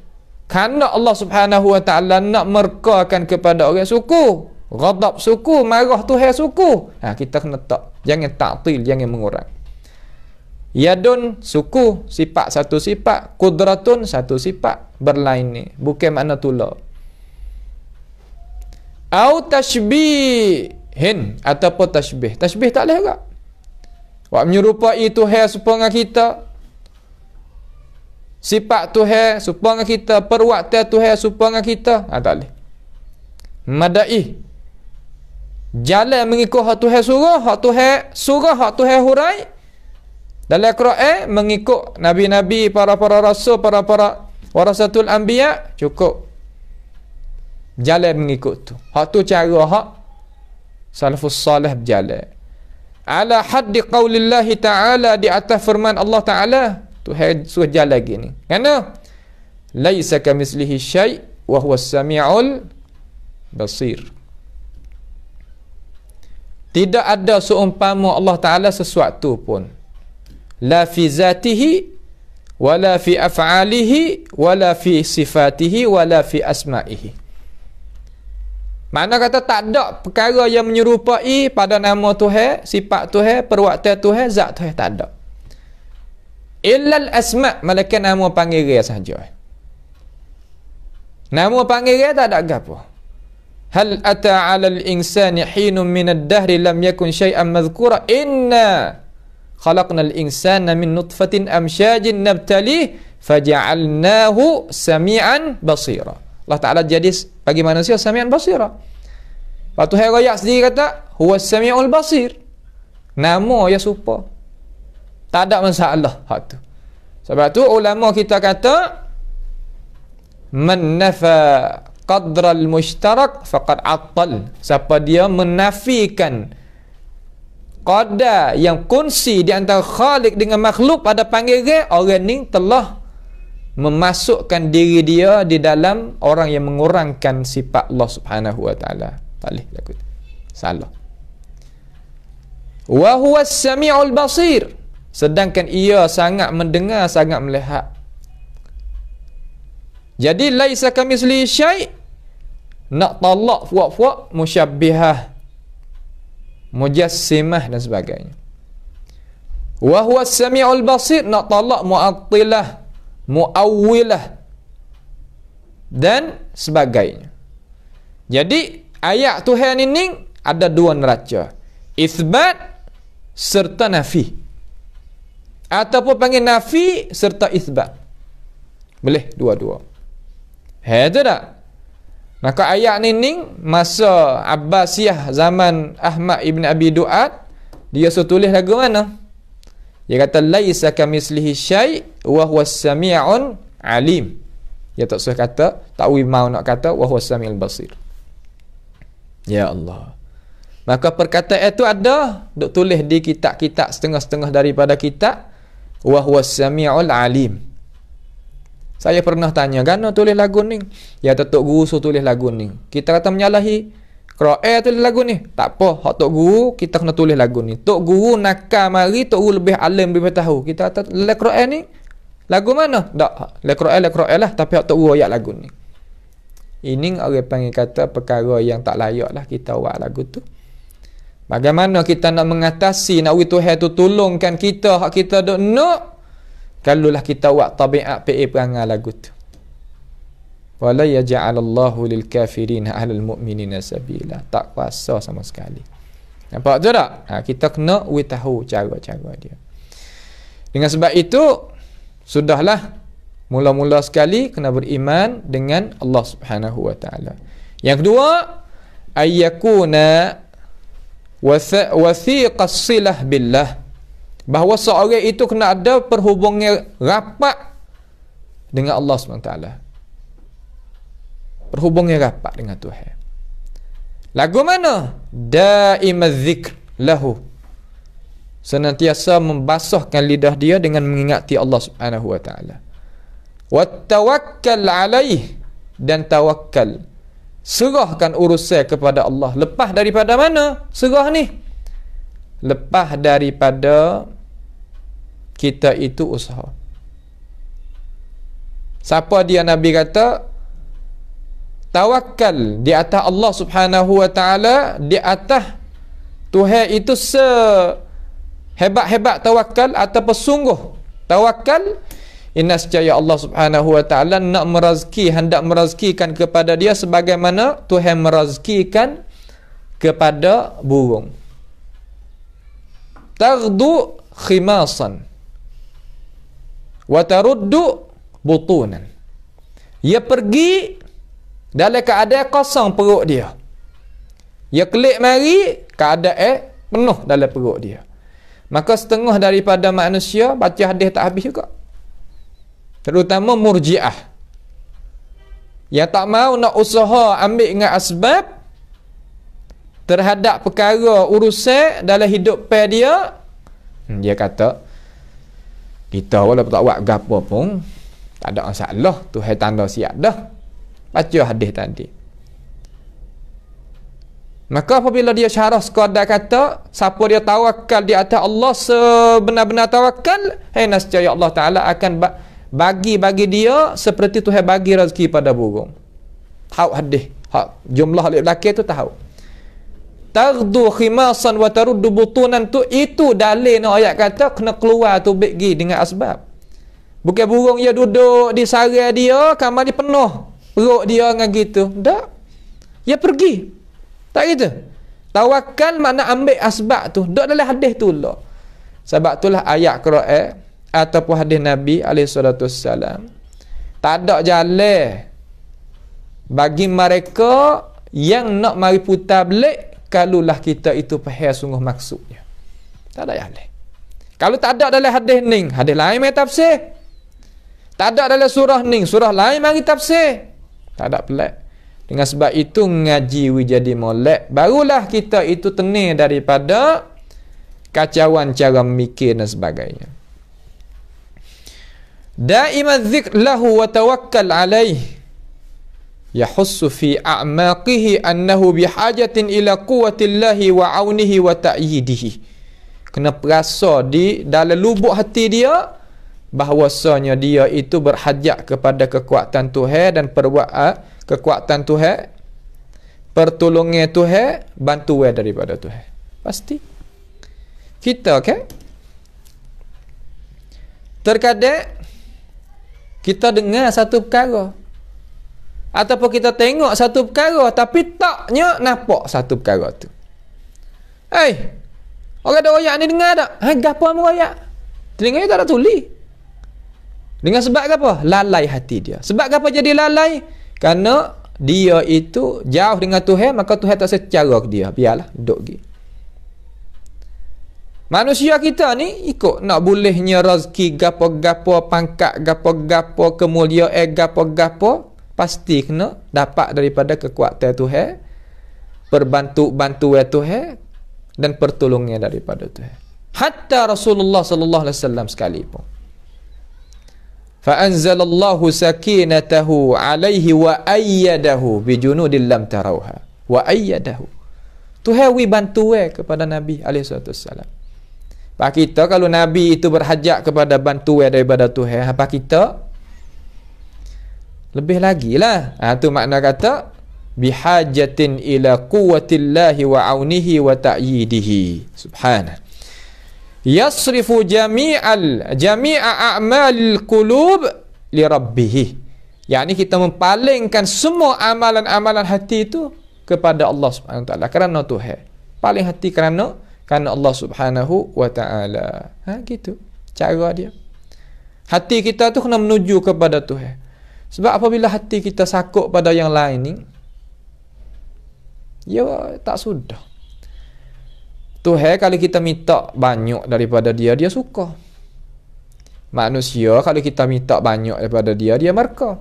Kerana Allah Subhanahu Wa Ta'ala nak merkakan kepada orang suku. Ghadab suku, marah Tuhan suku. Kita kena tak. Jangan ta'til, jangan mengurang. Yadun suku, sifat satu sifat. Qudratun satu sifat. Berlain ni. Bukan makna tula. Au tashbihin ataupun tashbih. Tashbih tak boleh juga. Wak menyerupai Tuhan supaya kita. Sifat Tuhan supaya kita, perbuatan Tuhan supaya kita. Tak boleh. Madai. Jalan mengikut hak Tuhan suruh, hak Tuhan hurai. Dalam Quran mengikut nabi-nabi, para rasul, para warasatul anbiya, cukup. Jalan mengikut tu. Hak tu cara hak salafus salih berjalan. Ala haddi qaulillahi ta'ala, di atas firman Allah Ta'ala. Tuhan suruh jalan lagi ni. Kerana laisa kamislihi syai' wa huwas sami'ul basir. Tidak ada seumpama Allah Ta'ala sesuatu pun. La fi zatihi wala fi af'alihi wala fi sifatihi wala fi asma'ihi. Mana kata tak ada perkara yang menyerupai pada nama Tuhan, sifat Tuhan, perbuatan Tuhan, zat Tuhan, tak ada. Illal asma, malaikat nama panggil dia sahaja. Nama panggil dia tak ada gapo. Hal ata 'alal insani hinun minad dahri lam yakun syai'an madhkura inna khalaqnal insana min nutfatin amsyajin nabtalih faja'alnahu sami'an basira. Allah Ta'ala jadi bagi manusia sami'an basira. Lepas tu Rayak sendiri kata huwas sami'ul basir. Nama ya serupa. Tak ada masalah hak tu. Sebab tu ulama kita kata man nafa qadral mushtarak faqad attal. Siapa dia menafikan qadar yang kongsi di antara Khalik dengan makhluk pada panggil dia, orang ni telah memasukkan diri dia di dalam orang yang mengurangkan sifat Allah Subhanahu wa taala. Tak boleh lagu. Salah. Wa huwas sami'ul basir. Sedangkan ia sangat mendengar, sangat melihat. Jadi laisa kamitslihi syai', nak talak fuak-fuak musyabbihah, mujassimah dan sebagainya. Wa huwas sami'ul basir, nak talak mu'attilah, mu'awwilah dan sebagainya. Jadi ayat Tuhan ini ada dua neraca, isbat serta nafi, ataupun panggil nafi serta isbat. Boleh dua-dua. Itu tak? Maka ayat ni masa Abbasiyah zaman Ahmad ibn Abi Du'ad, dia tulis lagu mana? Dia kata laisa kamitslihi syai' wa huwas sami'un alim. Dia tak usah kata, tak mau nak kata wa huwas sami'ul basir. Ya Allah. Maka perkataan itu ada duk tulis di kitab-kitab setengah-setengah daripada kitab wa huwas sami'ul alim. Saya pernah tanya, "Gana tulis lagu ni?" Ya, Tok Guru suruh tulis lagu ni. Kita kata menyalahi Qur'an tulis lagu ni. Tak apa, hak Tok Guru kita kena tulis lagu ni. Tok Guru nakal mari, Tok Guru lebih alim, lebih tahu. Kita kata le Qur'an ni lagu mana? Tak, le Qur'an lah, tapi hak Tok Guru ayat lagu ni. Ini orang panggil kata perkara yang tak layak lah kita buat lagu tu. Bagaimana kita nak mengatasi, nak Tuhan tu tolongkan kita, hak kita duk nak, kalaulah kita buat tabiat PA perangai lagu tu. Wala yaj'alallahu lil kafirin ahlul mu'minina sabila. Tak kuasa sama sekali. Nampak tu tak? Kita kena tahu cara-cara dia. Dengan sebab itu, sudahlah mula-mula sekali kena beriman dengan Allah Subhanahu wa taala. Yang kedua, ayyakuna wathiqas silah billah. Bahawa seorang itu kena ada perhubungan rapat dengan Allah SWT. Perhubungan rapat dengan Tuhan. Lagu mana? Daimaz zikr lahu. Senantiasa membasuhkan lidah dia dengan mengingati Allah Subhanahu wa taala. Wat tawakkal alaih, dan tawakal. Serahkan urusan kepada Allah. Lepas daripada mana serah ni? Lepas daripada kita itu usaha. Siapa dia Nabi kata tawakal di atas Allah Subhanahu wa taala, di atas Tuhan itu sehebat-hebat tawakal ataupun sungguh tawakal, inascaya Allah Subhanahu wa taala nak merazki, hendak merazkikan kepada dia sebagaimana Tuhan merazkikan kepada burung. Taghdu khimasan wa taruddu butunan. Ia pergi dalam keadaan kosong perut dia. Ia kelik mari keadaan penuh dalam perut dia. Maka setengah daripada manusia baca hadis tak habis juga. Terutama murji'ah. Yang tak mau nak usaha ambil dengan asbab terhadap perkara urusan dalam hidup dia. Dia kata kita walaupun tak buat gapo pun tak ada masalah, Tuhan tanda siap dah. Baca hadis tadi. Maka apabila dia syarah sekadar kata siapa dia tawakal di atas Allah sebenar-benar tawakal, nascaya Allah Taala akan bagi dia seperti Tuhan bagi rezeki pada burung. Tahu hadis, jumlah alif belakang tu tahu. Taghdu khimasan wa taruddu butunan tu, itu dalil ayat kata kena keluar tu pergi dengan asbab. Bukan burung dia duduk di sarang dia, kamar dia penuh. Perut dia dengan gitu. Tak. Dia pergi. Tak gitu. Tawakal makna ambil asbab tu. Duduk dalam hadis tu lah. Sebab itulah ayat Quran ataupun hadis Nabi SAW. Tak ada jalan bagi mereka yang nak mari putar belik kalulah kita itu faham sungguh maksudnya. Tak ada jalan. Kalau tak ada dalam hadis ni, hadis lain mai tafsir. Tak ada dalam surah ni, surah lain mari tafsir. Tak ada pelik. Dengan sebab itu ngaji jadi molek, barulah kita itu tenang daripada kacauan cara memikir dan sebagainya. Da'iman dzikr lahu wa tawakkal alaih yahussu fi a'maqihi annahu bihajatin ila quwwatillahi wa aunihi wa ta'yidihi. Kena perasa di dalam lubuk hati dia bahawasanya dia itu berhajat kepada kekuatan Tuhan dan kekuatan Tuhan, pertolongan Tuhan, bantuan daripada Tuhan. Pasti kita kan terkadang kita dengar satu perkara ataupun kita tengok satu perkara tapi taknya nampak satu perkara tu. Orang ada royak ni dengar tak? Gapo mu royak? Telinga dia tak ada tuli. Dengan sebab apa? Lalai hati dia. Sebab apa jadi lalai? Kerana dia itu jauh dengan Tuhan, maka Tuhan tak secara ke dia. Biarlah duduk pergi. Manusia kita ni ikut nak bolehnya rezeki gapo-gapo, pangkat gapo-gapo, kemuliaan gapo-gapo, pasti kena dapat daripada kekuatan Tuhan, bantuan Tuhan dan pertolongan daripada Tuhan. Hatta Rasulullah sallallahu alaihi wasallam sekalipun. Fa anzalallahu sakinatahu alaihi wa ayyadahu bi junudin lam tarauha. Wa ayyadahu. Tuhan wi bantuan kepada Nabi alaihi wasallam. Pak kita kalau Nabi itu berhajat kepada bantuan daripada Tuhan, apa kita? Lebih lagi lah. Tu makna kata bihajatin ila quwwatillahi wa aunihi wa ta'yidihi. Subhanallah. Yasrifu jami'a a'malil qulub li rabbih. Yani kita mempalingkan semua amalan-amalan hati itu kepada Allah Subhanahu wa taala kerana Tuhan. Paling hati kerana Allah Subhanahu wa ta'ala. Gitu cara dia. Hati kita tu kena menuju kepada Tuhan. Sebab apabila hati kita sakut pada yang lain ni, ya tak sudah. Tuhan kalau kita minta banyak daripada dia, dia suka. Manusia kalau kita minta banyak daripada dia, dia murka.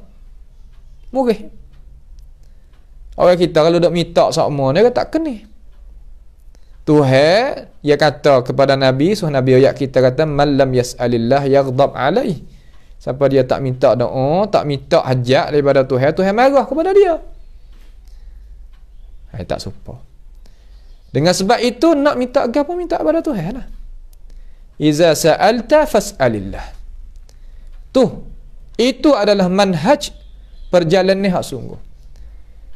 Murih. Orang kita kalau dok minta sama dia tak kena. Tuhan dia kata kepada Nabi, Nabi ayat kita kata man lam yas'alillah yaghdab alaih. Siapa dia tak minta doa, tak minta hajat daripada Tuhan, Tuhan marah kepada dia. Tak serupa. Dengan sebab itu nak minta apa minta kepada Tuhan lah. Iza sa'alta fas'alillah. Itu adalah manhaj perjalanan hak sungguh.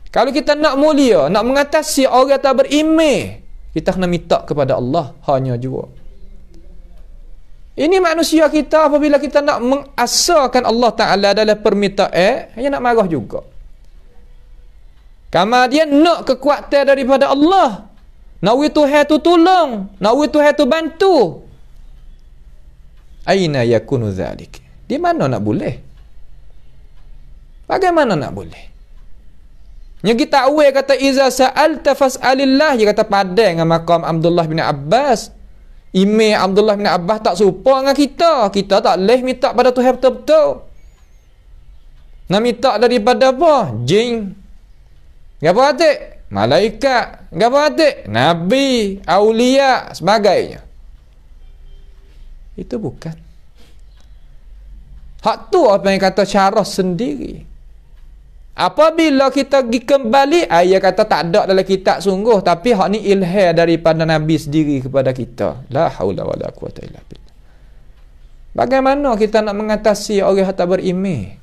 Kalau kita nak mulia, nak mengatasi orang tak beriman, kita kena minta kepada Allah hanya jua. Ini manusia kita apabila kita nak mengasahkan Allah Ta'ala dalam permintaan, dia nak marah juga. Kamar dia nak kekuatan daripada Allah. Nak Tuhan tu tolong, nak Tuhan tu bantu. Aina yakunu zalik? Di mana nak boleh? Bagaimana nak boleh? Yang kita awal kata iza sa'alta fas'alillah, dia kata padan dengan maqam Abdullah bin Abbas. Imam Abdullah bin Abbas tak serupa dengan kita. Kita tak boleh minta pada Tuhan betul-betul. Nak minta daripada apa? Jin. Gapo hati? Malaikat. Gapo hati? Nabi, aulia, sebagainya. Itu bukan. Hak tu apa yang kata syarah sendiri. Apabila kita pergi kembali, ayat kata tak ada dalam kitab sungguh, tapi hak ni ilham daripada Nabi sendiri kepada kita. La haula wala quwata illa billah. Bagaimana kita nak mengatasi orang yang tak beriman?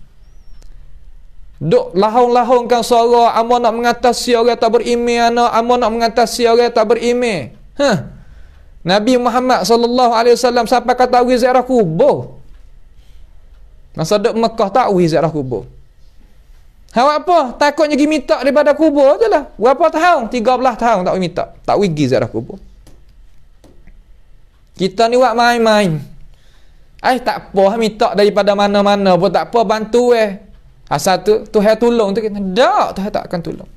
Duk lahong-lahongkan suara, amo nak mengatasi orang yang tak beriman, amo nak mengatasi orang yang tak beriman. Nabi Muhammad sallallahu alaihi wasallam sampai kata ziarah kubur. Masa duduk Mekah tak wih ziarah kubur. Awak apa? Takutnya pergi minta daripada kubur je lah. Berapa tahun? 13 tahun tak pergi minta. Tak pergi ziarah kubur. Kita ni buat main-main. Tak apa minta daripada mana-mana pun tak apa, bantu asal Tuhan tolong tu kita. Tak, Tuhan tak akan tolong.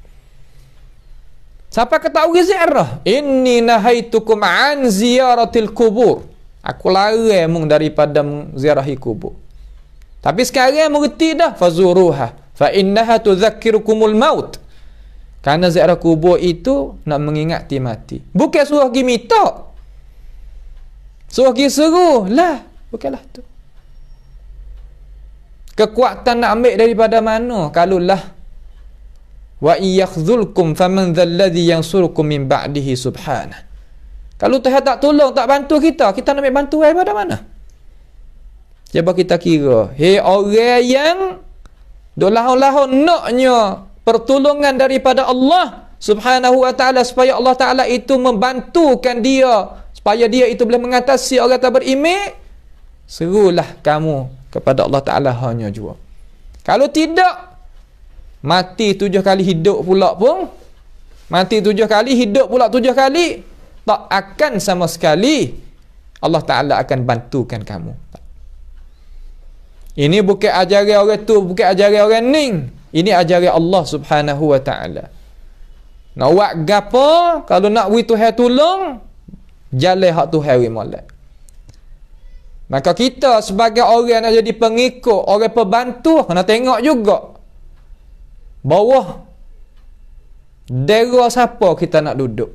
Siapa kata pergi ziarah? Inni nahaitukum an ziyaratil kubur. Aku larang mung daripada ziarahi kubur. Tapi sekarang mengerti dah, fazuruha fa innaha tudzakkirukumul maut. Kerana ziarah kubur itu nak mengingati mati. Bukan suruh pergi minta. Suruh pergi seru. Lah, bukanlah tu. Kekuatan nak ambil daripada mana? Kalaulah wa iyakhzulkum faman dzalladzi yansurukum min ba'dihi subhanah. Kalau Tuhan tak tolong, tak bantu kita, kita nak ambil bantuan daripada mana? Cuba kita kira, orang yang lahun-lahun naknya pertolongan daripada Allah Subhanahu wa ta'ala, supaya Allah Ta'ala itu membantukan dia, supaya dia itu boleh mengatasi orang tak beriman, serulah kamu kepada Allah Ta'ala hanya jua. Kalau tidak, mati 7 kali hidup pula pun, mati 7 kali hidup pula 7 kali, tak akan sama sekali Allah Ta'ala akan bantukan kamu. Ini bukan ajaran orang tu, bukan ajaran orang ning. Ini ajaran Allah Subhanahu wa Ta'ala. Nak buat gapo, kalau nak beri Tuhan tolong, jalan hak Tuhan beri molek. Maka kita sebagai orang nak jadi pengikut, orang pembantu, kena tengok juga bawah dera siapa kita nak duduk.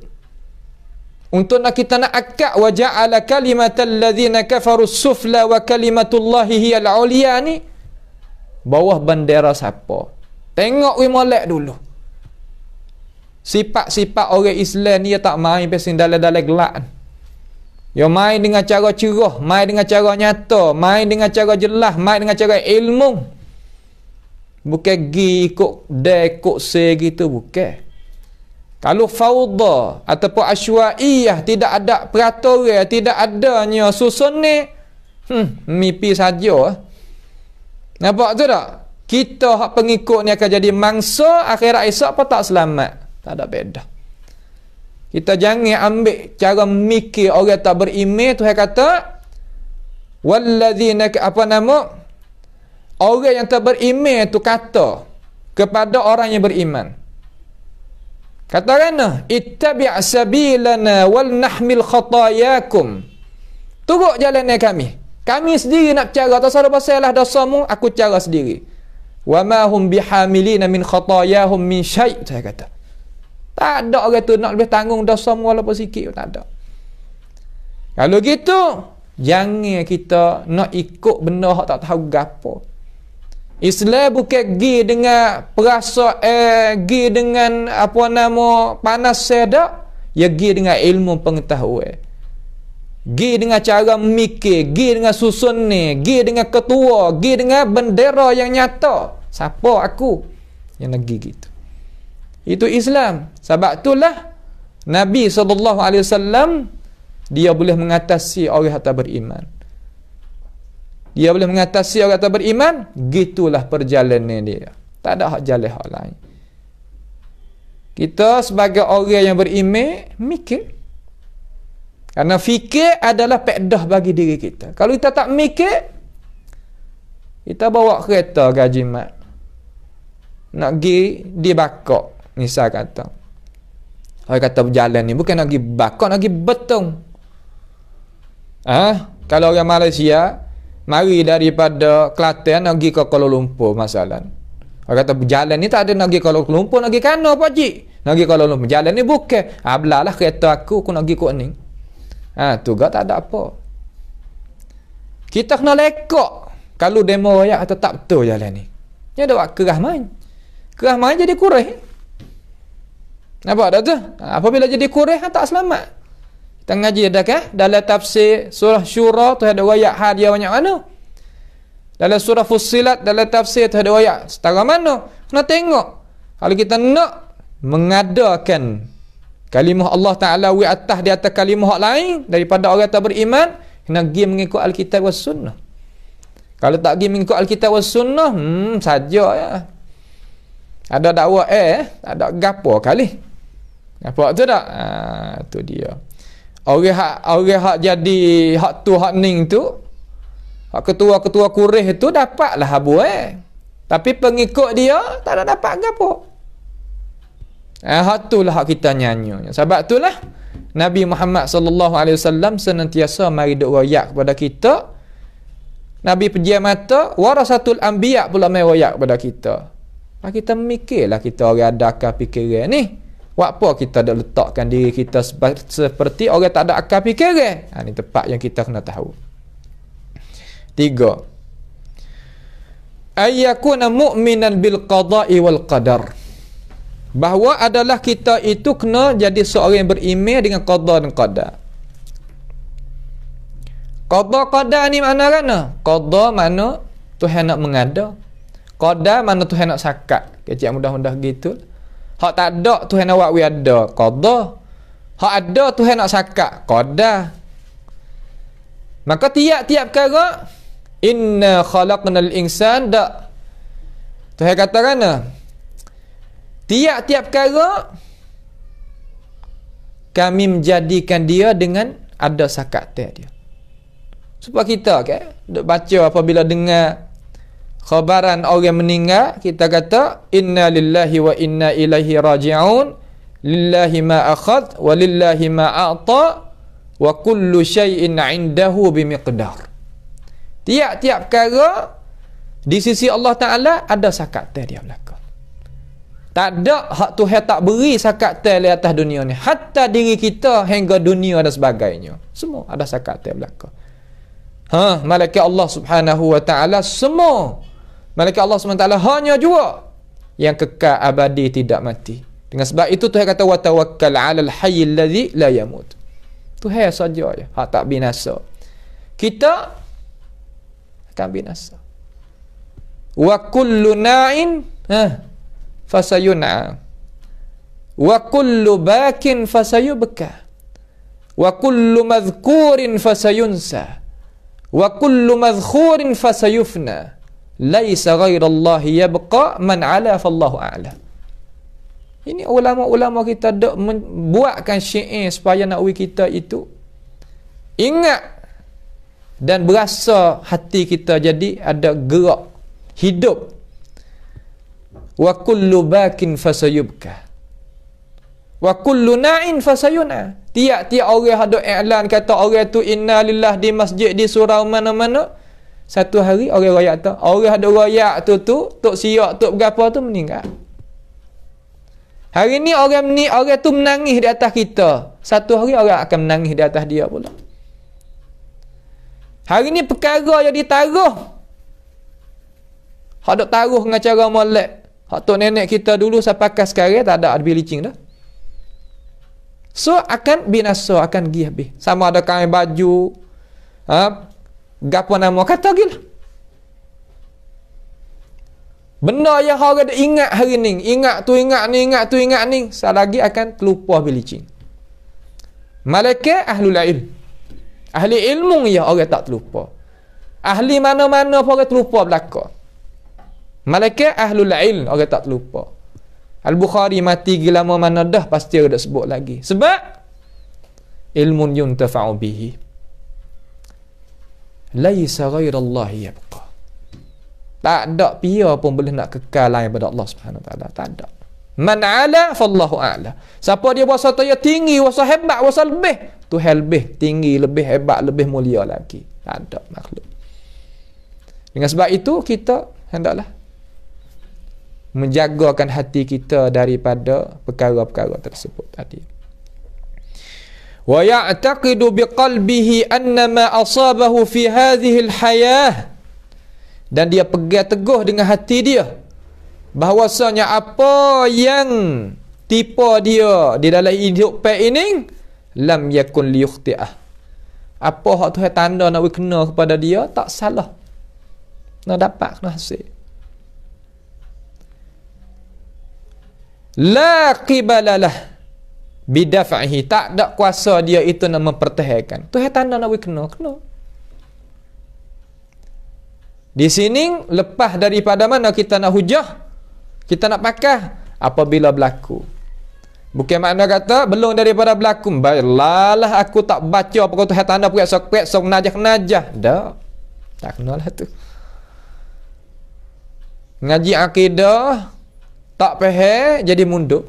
Untuk nak kita nak akak wa ja'ala kalimatal ladzina kafaru sufla wa kalimatullahi hiyal uliya ni, bawah bendera siapa. Tengok we molek dulu. Sifat-sifat orang Islam ni tak main pasal dalam-dalam gelak. Dia main dengan cara cerah, main dengan cara nyata, main dengan cara jelas, main dengan cara ilmu. Bukan gi ikut dia ikut se gitu, bukan. Kalau fauda ataupun asywaiyah, tidak ada peraturan, tidak adanya susun ni, mimpi saja. Nampak tu tak? Kita hak pengikut ni akan jadi mangsa akhirat esok apa tak selamat. Tak ada beda. Kita jangan ambil cara mikir orang tak beriman. Tuhan kata walladzina orang yang tak beriman tu kata kepada orang yang beriman. Katakanlah ittabi' sabilana wal nahmil khatayakum. Turut jalan kami. Kami sendiri nak cara, tak salah pasalah dosamu, aku cara sendiri. Wa ma hum bihamilina min khatayahum min syai', saya kata. Tak ada orang tu nak lebih tanggung dosamu walaupun sikit, tak ada. Kalau gitu, jangan kita nak ikut benda hak tak tahu gapo. Islam bukan gi dengan perasa gi dengan panas seda, ya gi dengan ilmu pengetahuan. Gi dengan cara mikir, gi dengan susun ni, gi dengan ketua, gi dengan bendera yang nyata. Siapa aku yang nak gi gitu. Itu Islam. Sebab itulah Nabi SAW dia boleh mengatasi orang yang tak beriman. Dia boleh mengatasi orang tak beriman, gitulah perjalanan dia. Tak ada hak jalan hak lain. Kita sebagai orang yang beriman, mikir. Karena fikir adalah pedah bagi diri kita. Kalau kita tak mikir, kita bawa kereta gaji mak. Nak pergi di bakok, misal kata. Orang kata berjalan ni, bukan nak pergi bakok, nak pergi betong. Kalau orang Malaysia, mari daripada Kelantan nak pergi ke Kuala Lumpur masalah. Orang kata berjalan ni tak ada nak pergi Kuala Lumpur, nak pergi Kano Pak Cik. Nak pergi Kuala Lumpur. Jalan ni bukan. Belalah kereta aku nak pergi Kuala ni. Tu gak tak ada apa. Kita kena lekok kalau demo rakyat atau tak betul jalan ni. Ni ada buat kerah main. Kerah main jadi kureh. Nampak tak tu? Apabila jadi kureh tak selamat. Kita ngaji dah kan? Dalam tafsir surah Syura tu ada ayat hadiah banyak mana? Dalam surah Fussilat, dalam tafsir tu ada ayat setara mana? Kena tengok. Kalau kita nak mengadakan kalimah Allah Ta'ala di atas kalimah lain daripada orang tak beriman, kena pergi mengikut Alkitab dan Sunnah. Kalau tak pergi mengikut Alkitab was sunnah, saja ya. Ada dakwah ada gapo kali. Nampak tu tak? Tu dia. Orang hak jadi hak tu hak ning tu, hak ketua-ketua kurih tu dapatlah habu Tapi pengikut dia tak ada dapat gapo. Hak tu lah hak kita nyanyi. Sebab itulah Nabi Muhammad sallallahu alaihi wasallam senantiasa mari duk royak kepada kita. Nabi pejian mata, warasatul anbiya pula mai royak kepada kita. Kita mikirlah kita orang ada akal fikiran ni. Buat apa kita dak letakkan diri kita seperti orang tak ada akal fikiran? Ni tempat yang kita kena tahu. 3. Ayyakuna mu'minan bil qada'i wal qadar. Bahawa adalah kita itu kena jadi seorang yang beriman dengan qada dan qadar. Qada qadar ni makna kana? Qada makna Tuhan nak mengada. Qadar makna Tuhan nak sakat. Kecik mudah-mudah gitu. Hak tak ada Tuhan nak buat ada. Qada. Hak ada Tuhan nak sakat. Qadar. Maka tiap-tiap perkara inna khalaqnal insan dak. Tuhan kata kana? Tiap-tiap perkara kami menjadikan dia dengan ada sakat dia. Supaya kita duk baca apabila dengar khabaran orang meninggal, kita kata inna lillahi wa inna ilaihi raji'un, lillahi ma akhadh wa lillahi ma a'ta wa kullu syai'in 'indahu bimiqdar. Tiap-tiap perkara di sisi Allah Ta'ala ada sakat dia belaka. Tak ada hak Tuhan tak beri sakat di atas dunia ni. Hatta diri kita hingga dunia dan sebagainya. Semua ada sakat belaka. Malaikat Allah Subhanahu wa Ta'ala semua. Malaikat Allah Subhanahu wa Ta'ala hanya jua yang kekal abadi tidak mati. Dengan sebab itu Tuhan kata wa tawakkal 'alal hayyil ladzi la yamut. Tuhan saja je hak tak binasa. Kita akan binasa. Wa kullu na'in fasayun'a wa kullu bakin fasayubka wa kullu madhkurin fasayunsa wa kullu madhkurin fasayufna laisa ghairallahi yabqa man ala fallahu a'la. Ini ulama-ulama kita dok membuatkan syair supaya nak kita itu ingat dan berasa hati kita jadi ada gerak hidup. Wa kullu bakin fasayubka wa kullu na'in fasayuna. Tiap-tiap orang ada iklan kata orang tu inna lillah di masjid di surau mana-mana, satu hari orang royak tu, orang ada royak tu tok siak tok berapa tu meninggal. Hari ni orang tu menangis di atas kita, satu hari orang akan menangis di atas dia pula. Hari ni perkara yang ditaruh, hak dok taruh dengan cara molek. Hak tok nenek kita dulu sampai sekarang tak ada bilicing dah. So akan binasa, akan pergi habis. Sama ada kain baju, gapo nama kata gila. Benda yang orang dah ingat hari ni, ingat tu ingat ni, selagi akan terlupa bilicing. Malaikat ahlul ilm. Ahli ilmu ya orang tak terlupa. Ahli mana-mana pun orang terlupa belaka. Malaikat ahlul ilm orang tak terlupa. Al-Bukhari mati gila mana dah pasti ada sebut lagi. Sebab ilmun yuntafa'u bihi. Laisa ghairallahi yabqa. Tak ada pia pun boleh nak kekal lain pada Allah Subhanahu wa taala. Tak ada. Man ala fallahu a'la. Siapa dia berasa dia tinggi, berasa hebat, berasa lebih, Tuhan lebih tinggi, lebih hebat, lebih mulia lagi. Tak ada makhluk. Dengan sebab itu kita hendaklah menjagakan hati kita daripada perkara-perkara tersebut tadi. Wa ya'taqidu biqalbihi anna ma asabahu fi hadhihi al-hayah, dan dia pegang teguh dengan hati dia bahawasanya apa yang tipu dia di dalam hidup ini lam yakun liyukhti'ah. Apa hak Tuhan tanda nak kena kepada dia tak salah. Nak dapat kena hasil. La qibalalah bidaf'ihi, tak ada kuasa dia itu nak mempertahankan. Tuhan tanda nak kena. Di sini lepas daripada mana kita nak hujah, kita nak pakah apabila berlaku. Bukan makna kata belum daripada berlaku, baiklah aku tak baca apa kata Tuhan tanda puak-sok najah. Dak. Tak kenalah tu. Ngaji akidah tak faham jadi mundur.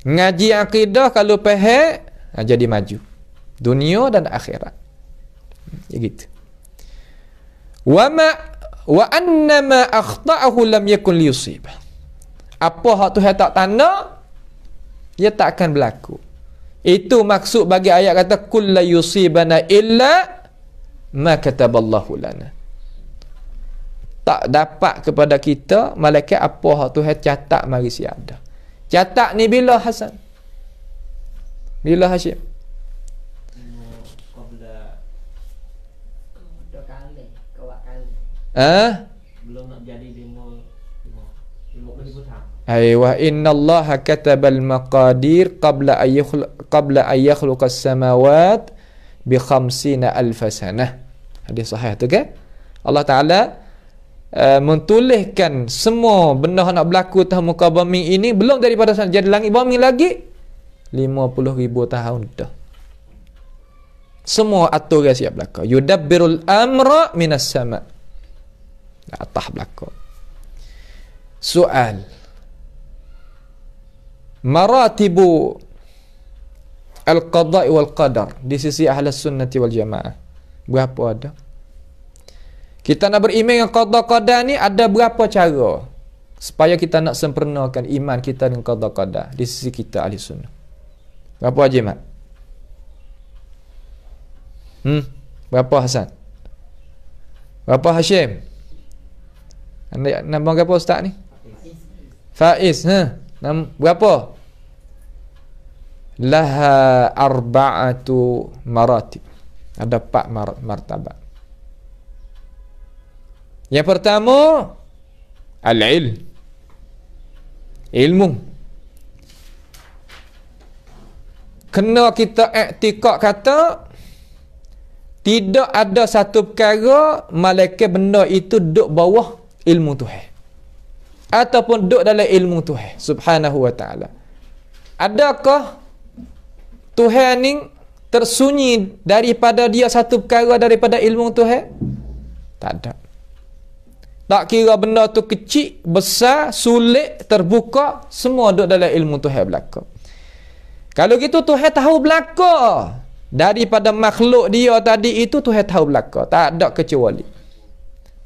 Ngaji akidah kalau faham jadi maju. Dunia dan akhirat. Ya gitu. Wa annama akhta'ahu lam yakun liyusibah. Apa hak Tuhan tak tanda, ia tak akan berlaku. Itu maksud bagi ayat kata kul la yusibana illa ma kataballahu lana. Tak dapat kepada kita malaikat apa hak Tuhan catat mari si ada. Catat ni bila Hasan? Bila Hashim? Belum nak jadi 50 tahun. Aywa innallaha katabal maqadir qabla an yakhluqa as-samawat bi 50,000 sanah. Hadis sahih tu kan? Allah Taala mentuliskan semua benda nak berlaku atas muka bumi ini belum daripada jadi langit bumi lagi 50,000 tahun dah. Semua aturan siap berlaku. Yudabbirul amra minas sama'. Atas berlaku. Soal. Maratibu al-qada' wal qadar di sisi ahli sunnati wal jamaah. Berapa ada? Kita nak beriman dengan qada qadar ni ada berapa cara supaya kita nak sempurnakan iman kita dengan qada qadar di sisi kita ahli sunnah. Berapa Haji Mat? Berapa Hasan? Berapa Hashim? Anda nama berapa ustaz ni? Faiz. Berapa? Laha arba'atu maratib. Ada 4 martabat. Yang pertama ilmu. Kena kita i'tikad kata tidak ada satu perkara malaikat benda itu duduk bawah ilmu Tuhan ataupun duduk dalam ilmu Tuhan subhanahu wa ta'ala. Adakah Tuhan ni tersunyi daripada dia satu perkara daripada ilmu Tuhan? Tak ada. Tak kira benda tu kecil, besar, sulit, terbuka, semua duduk dalam ilmu Tuhan belaka. Kalau gitu Tuhan tahu belaka daripada makhluk dia tadi itu, Tuhan tahu belaka, tak ada kecuali.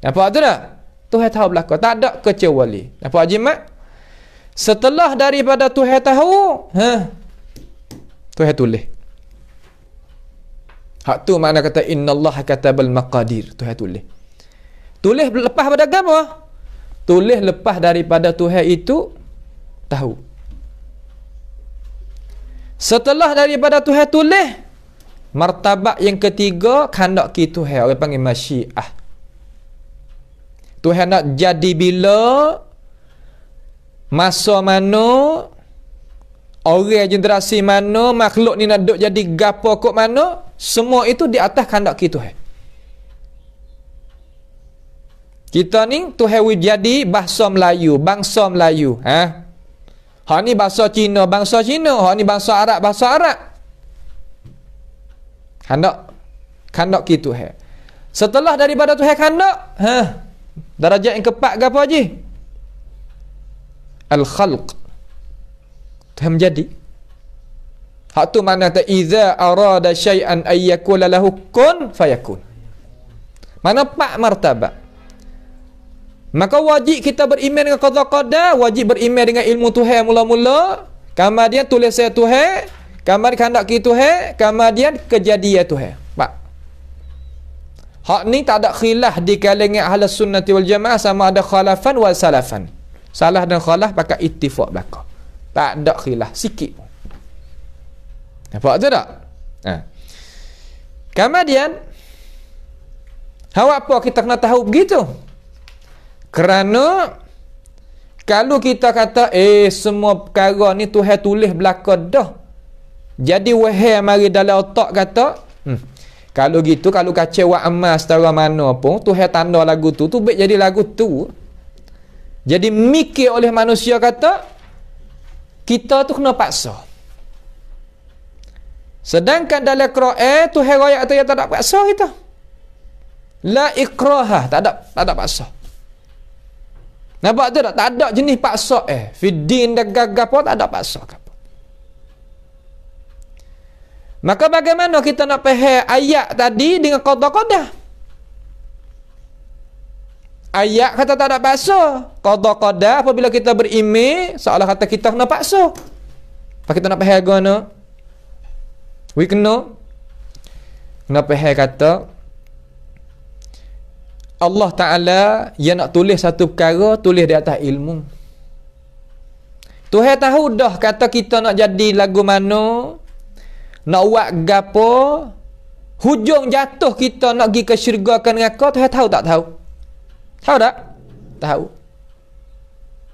Nampak tu tak? Tuhan tahu belaka, tak ada kecuali. Nampak jimat? Setelah daripada Tuhan tahu, Tuhan tulis. Hak tu makna kata innallaha katabal maqadir. Tuhan tulis. Tulis lepas pada apa? Tulis lepas daripada Tuhan itu tahu. Setelah daripada Tuhan tulis, martabat yang ketiga kehendak ki Tuhan, orang panggil masyiah. Tuhan nak jadi bila, masa mana, orang generasi mana, makhluk ni nak duduk jadi gapo kok mana, semua itu di atas kehendak ki Tuhan. Kita ni Tuhan jadi bangsa Melayu. Hak ni bangsa Cina. Hak ni bangsa Arab. Kehendak ki Tuhan. Setelah daripada Tuhan kehendak, darajat yang keempat ke apa je? Al-khalq. Tuhan menjadi. Hak tu makna kata iza arada syai'an ay yakula lahu kun fayakun. Mana 4 martabat. Maka wajib kita beriman dengan qada qadar, wajib beriman dengan ilmu Tuhan mula-mula, kemudian tulisan Tuhan, kemudian kehendak ki Tuhan, kemudian kejadian Tuhan. Hak ni tak ada khilaf di kalangan ahli sunnati wal jamaah, sama ada khalafan wal salafan. Salah dan khalaf pakai ittifaq belaka. Tak ada khilaf sikit. Nampak tu tak? Kemudian apa kita kena tahu begitu? Kerana kalau kita kata semua perkara ni Tuhan tulis belaka dah. Jadi wahai mari dalam otak kata, Kalau gitu, kalau kacau amal setara mana pun, Tuhan tanda lagu tu baik jadi lagu tu. Jadi mikir oleh manusia kata, kita tu kena paksa. Sedangkan dalam Quran, Tuhan raya kata, tak ada paksa kita. La ikraha, tak ada paksa. Nampak tu tak? Tak ada jenis paksa Fiddin dan gagap pun tak ada paksa. Maka bagaimana kita nak faham ayat tadi dengan qada-qada? Ayat kata tak ada paksa. Qada-qada apabila kita berimej, seolah kata kita kena paksa. Apa kita nak faham guna? We kena faham kata Allah Ta'ala yang nak tulis satu perkara, tulis di atas ilmu. Tuhan tahu dah kata kita nak jadi lagu mana, nak buat gapo, hujung jatuh kita nak pergi ke syurga kan dengan kau, Tuhan tahu tak tahu? Tahu tak? Tahu.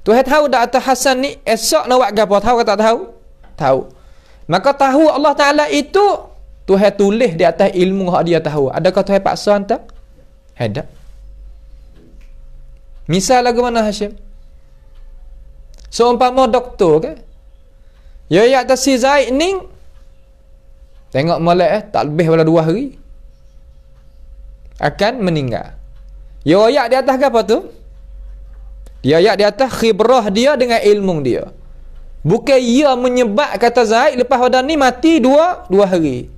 Tuhan tahu tak atas Hasan ni esok nak buat gapo, tahu ke tak tahu? Tahu. Maka tahu Allah Ta'ala itu Tuhan tulis di atas ilmu yang dia tahu. Adakah Tuhan paksa hantar? Ada. Misal lagu mana Hashim? Seumpama doktor kan? Ya atas si Zaid ni tengok molek tak lebih pada 2 hari akan meninggal. Ya ayat di atas apa tu? Dia ayat di atas khibrah dia dengan ilmu dia. Bukan ia menyebab kata Zaid lepas pada ni mati 2 hari.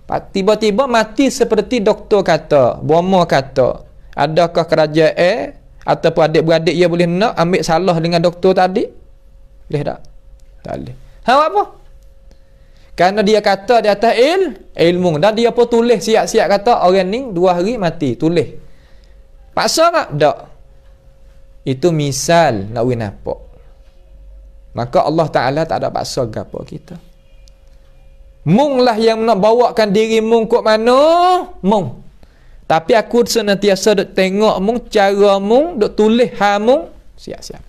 Tiba-tiba mati seperti doktor kata, bomo kata. Adakah kerajaan ataupun adik-beradik ia boleh nak ambil salah dengan doktor tadi? Boleh tak? Tak boleh. Apa? Kerana dia kata di atas ilmu. Dan dia pun tulis siap-siap kata orang ni 2 hari mati. Tulis. Paksa tak? Tak. Itu misal nak win apa. Maka Allah Ta'ala tak ada paksa apa kita. Mung lah yang nak bawakan diri mung kot mana? Mung. Tapi aku senantiasa duk tengok mung, cara mung, duk tulis mung, siap-siap.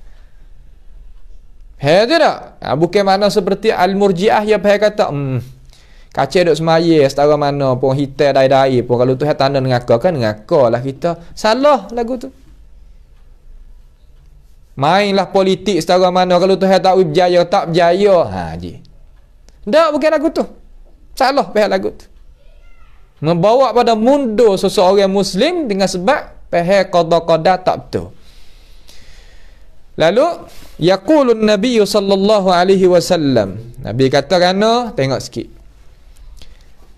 Tu tak? Bukan mana seperti Al-Murji'ah yang kata, kacau duk semaya setara mana pun, hitam dai-dai pun, kalau Tuhan tanda ngaka kan, ngaka lah kita. Salah lagu tu. Mainlah politik setara mana, kalau Tuhan tak berjaya, tak berjaya. Je. Tak, bukan lagu tu. Salah pihak lagu tu. Membawa pada mundur seseorang Muslim dengan sebab pihak qada-qada tak betul. Lalu yaqulun Nabi sallallahu alaihi wasallam. Nabi kata kerana tengok sikit.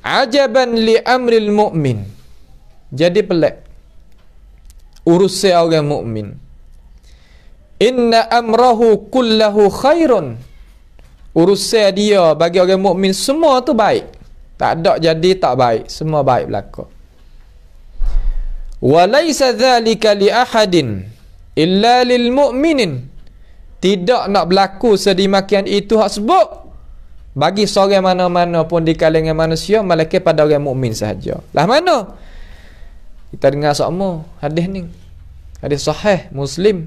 Ajaban li amril mu'min. Jadi pelik urusan orang mukmin. Inna amrahu kullahu khairun. Urusan dia bagi orang mukmin semua tu baik. Tak ada jadi tak baik, semua baik berlaku. Wa laisa dzalika li ahadin illa lil mu'minin. Tidak nak berlaku sedemikian itu hak sebut bagi seorang mana-mana pun di kalangan manusia, melainkan pada orang mukmin sahaja. Lah mana? Kita dengar sama hadis ni. Hadis sahih Muslim.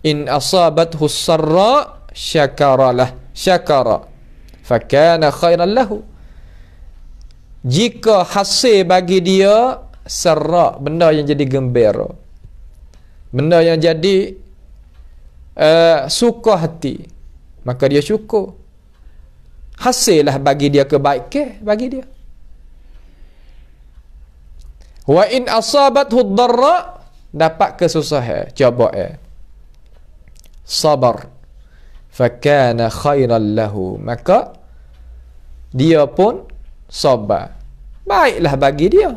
In asabathu sarra syakara fakana khairan lahu. Jika hasil bagi dia sarra, benda yang jadi gembira, benda yang jadi suka hati, maka dia syukur. Hasillah bagi dia kebaikan bagi dia. Wa in asabathu dharra, dapat kesusahan, cobaan, sabar, fakana khairan lahu, maka dia pun sabar, baiklah bagi dia.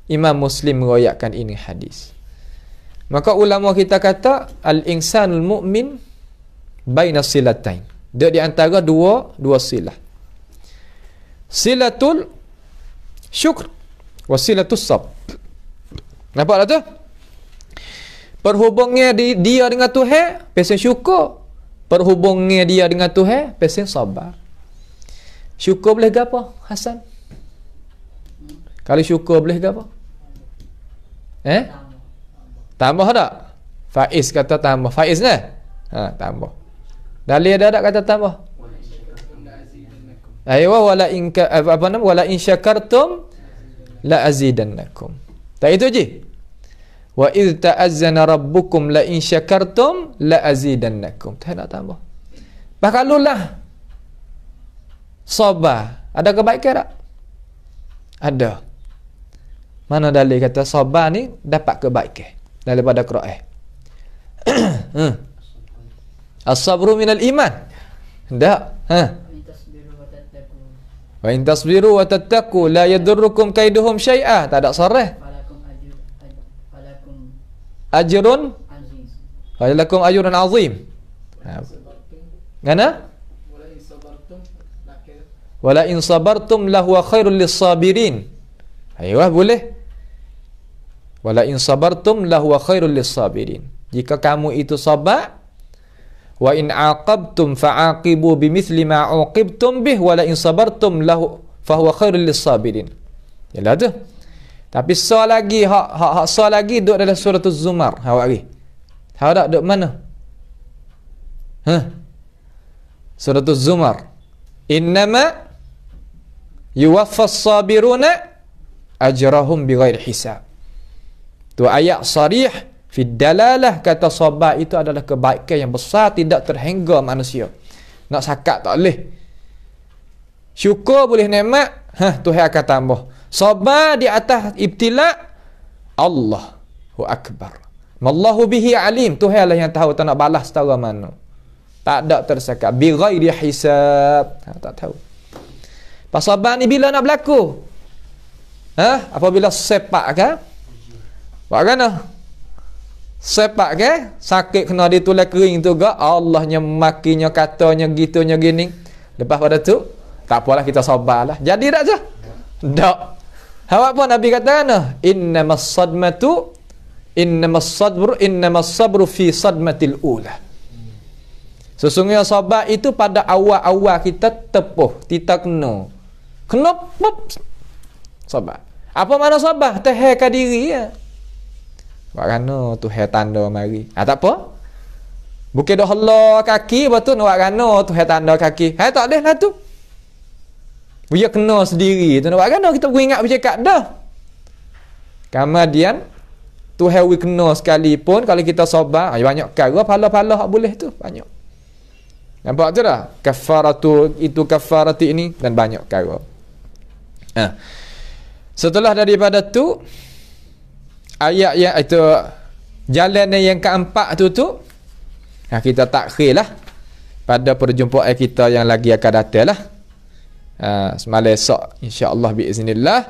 Imam Muslim meriwayatkan ini hadis. Maka ulama kita kata al-insanul mu'min baina silatain. Dia di antara dua silah. Silatul syukr wa silatus sab. Nampak tak tu? Perhubungannya dia dengan Tuhan, pasal syukur. Perhubungannya dia dengan Tuhan, pasal sabar. Syukur boleh gapo, Hasan? Kalau syukur boleh gapo? Tambah tak? Faiz kata tambah. Faiz nah? Tambah. Dalil ada tak kata tambah? Aywa wala in apa nama wala in syakartum la azidannakum. Tak itu je. Wa idh ta'azzana rabbukum la in syakartum la azidannakum. Tak nak tambah. Bakalulah sabar. Ada kebaikan tak? Ada. Mana dalil kata sabar ni dapat kebaikan daripada Quran. As-sabru minal iman. Tak? Wa in tasbiru wa tattaqu la yadurrukum kaiduhum syai'a. Tak ada sarah. Ajrun falakum ajrun azim. Ngana? Wala in sabartum lahu khairul lis-sabirin. Aywa boleh. Wala in sabartum lahu khairul lis-sabirin. Jika kamu itu sabar, wa in aqabtum fa'aqibu bimithli ma uqibtum bih wala in sabartum lahu fa huwa khairul lis-sabirin. Yalah tu. Tapi so lagi hak so lagi duduk dalam surah Az-Zumar. Awak lagi. Tahu tak duduk mana? Surah Az-Zumar. Innama yuwaffas sabiruna ajrahum bighairi hisab. Tu ayat sarih fi dalalah kata sabar itu adalah kebaikan yang besar tidak terhingga manusia. Nak sakat tak boleh. Syukur boleh nikmat, Tuhan akan tambah. Sabar di atas ibtila, Allahu akbar. Wallahu bihi alim. Tuhan lah yang tahu tak nak balas setara mana. Tak ada tersekat bighairi hisab. Tak tahu. Sabar ni bila nak berlaku? Apabila sepak ke? Buat kena? Sepak ke? Sakit kena ditulai kering tu ke? Allahnya makinya katanya gitunya gini. Lepas pada tu, tak apalah kita sabarlah. Jadi tak je? Tak. Awak pun Nabi kata kena? Innamas sabru fi sadmatil ula. Sesungguhnya sabar itu pada awal-awal kita tepuh, kita kena pop sabar. Apa makna sabar? Tehkan diri ya. Buat kena Tuhan tanda mari. Tak apa. Bukan dah Allah kaki betul nak buat kena Tuhan tanda kaki. Tak boleh lah tu. Dia kena sendiri tu nak buat kena kita ingat bercakap dah. Kemudian Tuhan we kena sekalipun kalau kita sabar, banyak perkara pahala-pahala hak boleh tu banyak. Nampak tu dah? Kafaratu itu kafarati ini dan banyak perkara. Setelah daripada tu ayat yang itu jalan yang keempat tu kita takhirlah pada perjumpaan kita yang lagi akan datang lah. Semalam esok insya-Allah biiznillah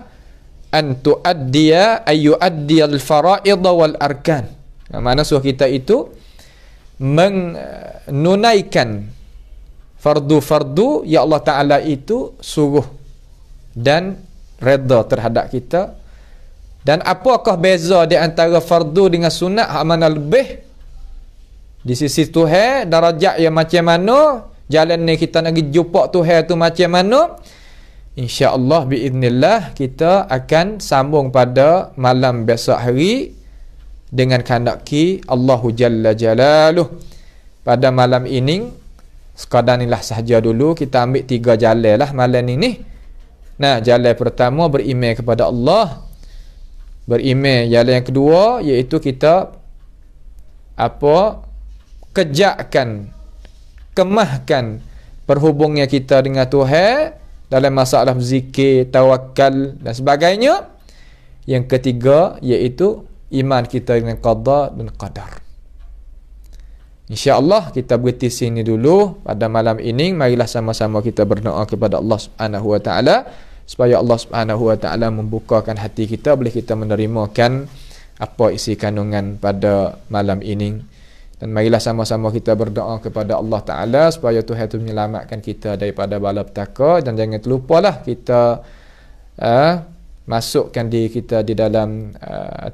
an tuaddiya ay yuaddiyal fara'id wal arkan. Mana suruh kita itu menunaikan fardu-fardu ya Allah Ta'ala itu suruh dan redha terhadap kita. Dan apakah beza di antara fardu dengan sunat hak mana lebih di sisi Tuhan, darajat yang macam mana, jalan ni kita nak pergi jumpa Tuhan tu macam mana, insya-Allah biiznillah kita akan sambung pada malam besok hari dengan kehendaki Allahu Jalla Jalaluh. Pada malam ini sekadar inilah sahaja dulu, kita ambil 3 jalan lah malam ini. Nah, jalan pertama beriman kepada Allah. Beriman. Jalan yang kedua iaitu kita kejakkan, kemahkan perhubungan kita dengan Tuhan dalam masalah zikir, tawakal dan sebagainya. Yang ketiga iaitu iman kita dengan qada dan qadar. InsyaAllah kita berhenti sini dulu pada malam ini. Marilah sama-sama kita berdoa kepada Allah Subhanahu Wa Taala supaya Allah Subhanahu Wa Taala membukakan hati kita, boleh kita menerimakan apa isi kandungan pada malam ini. Dan marilah sama-sama kita berdoa kepada Allah Ta'ala supaya Tuhan itu menyelamatkan kita daripada bala petaka. Dan jangan terlupalah kita masukkan diri kita di dalam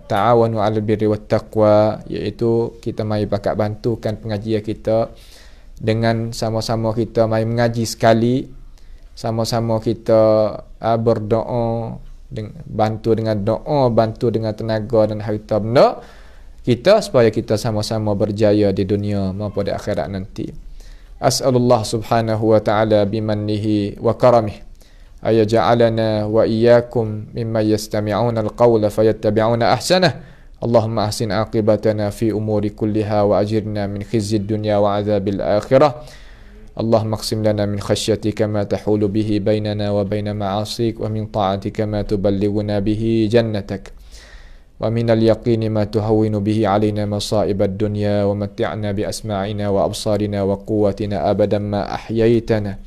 ta'awanu 'alal birri wat taqwa, iaitu kita mari bakat bantukan pengajian kita dengan sama-sama kita mari mengaji sekali, sama-sama kita berdoa, bantu dengan doa, bantu dengan tenaga dan harta benda kita supaya kita sama-sama berjaya di dunia maupun di akhirat nanti. As'alullah subhanahu wa ta'ala bimannihi wa karamih ayaj'alana wa iyyakum mimman yastami'una al-qawla fayattabi'una ahsanah. Allahumma ahsin aqibatana fi umuri kulliha wa ajirna min khizyid dunya wa 'adzabil akhirah. Allahumma aqsim lana min khashyatika ma tahulu bihi bainana wa baina ma'asik wa min ta'atika ma tuballighuna bihi jannatak wa min al-yaqini ma tuhawwinu bihi 'alaina masa'ibad dunya wa matti'na bi asma'ina wa absarina wa quwwatina abadan ma ahyaytana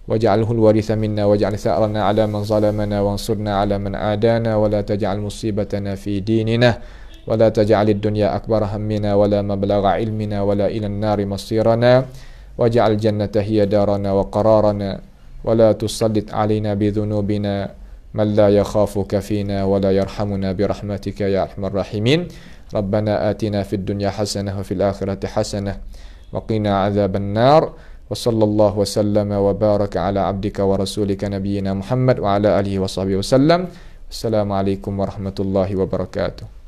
waj'alhu al-waritha minna waj'al tha'rana 'ala man zalamana wansurna 'ala man 'adana wa la taj'al musibatana fi dinina ولا تجعل الدنيا أكبر همنا ولا مبلغ علمنا ولا إلى النار مصيرنا واجعل الجنة هي دارنا وقرارنا ولا تسلط علينا بذنوبنا من لا يخافك فينا ولا يرحمنا برحمتك يا أرحم الراحمين. ربنا آتنا في الدنيا حسنة وفي الآخرة حسنة وقنا عذاب النار وصلى الله وسلم وبارك على عبدك ورسولك نبينا محمد وعلى آله وصحبه وسلم. السلام عليكم ورحمة الله وبركاته.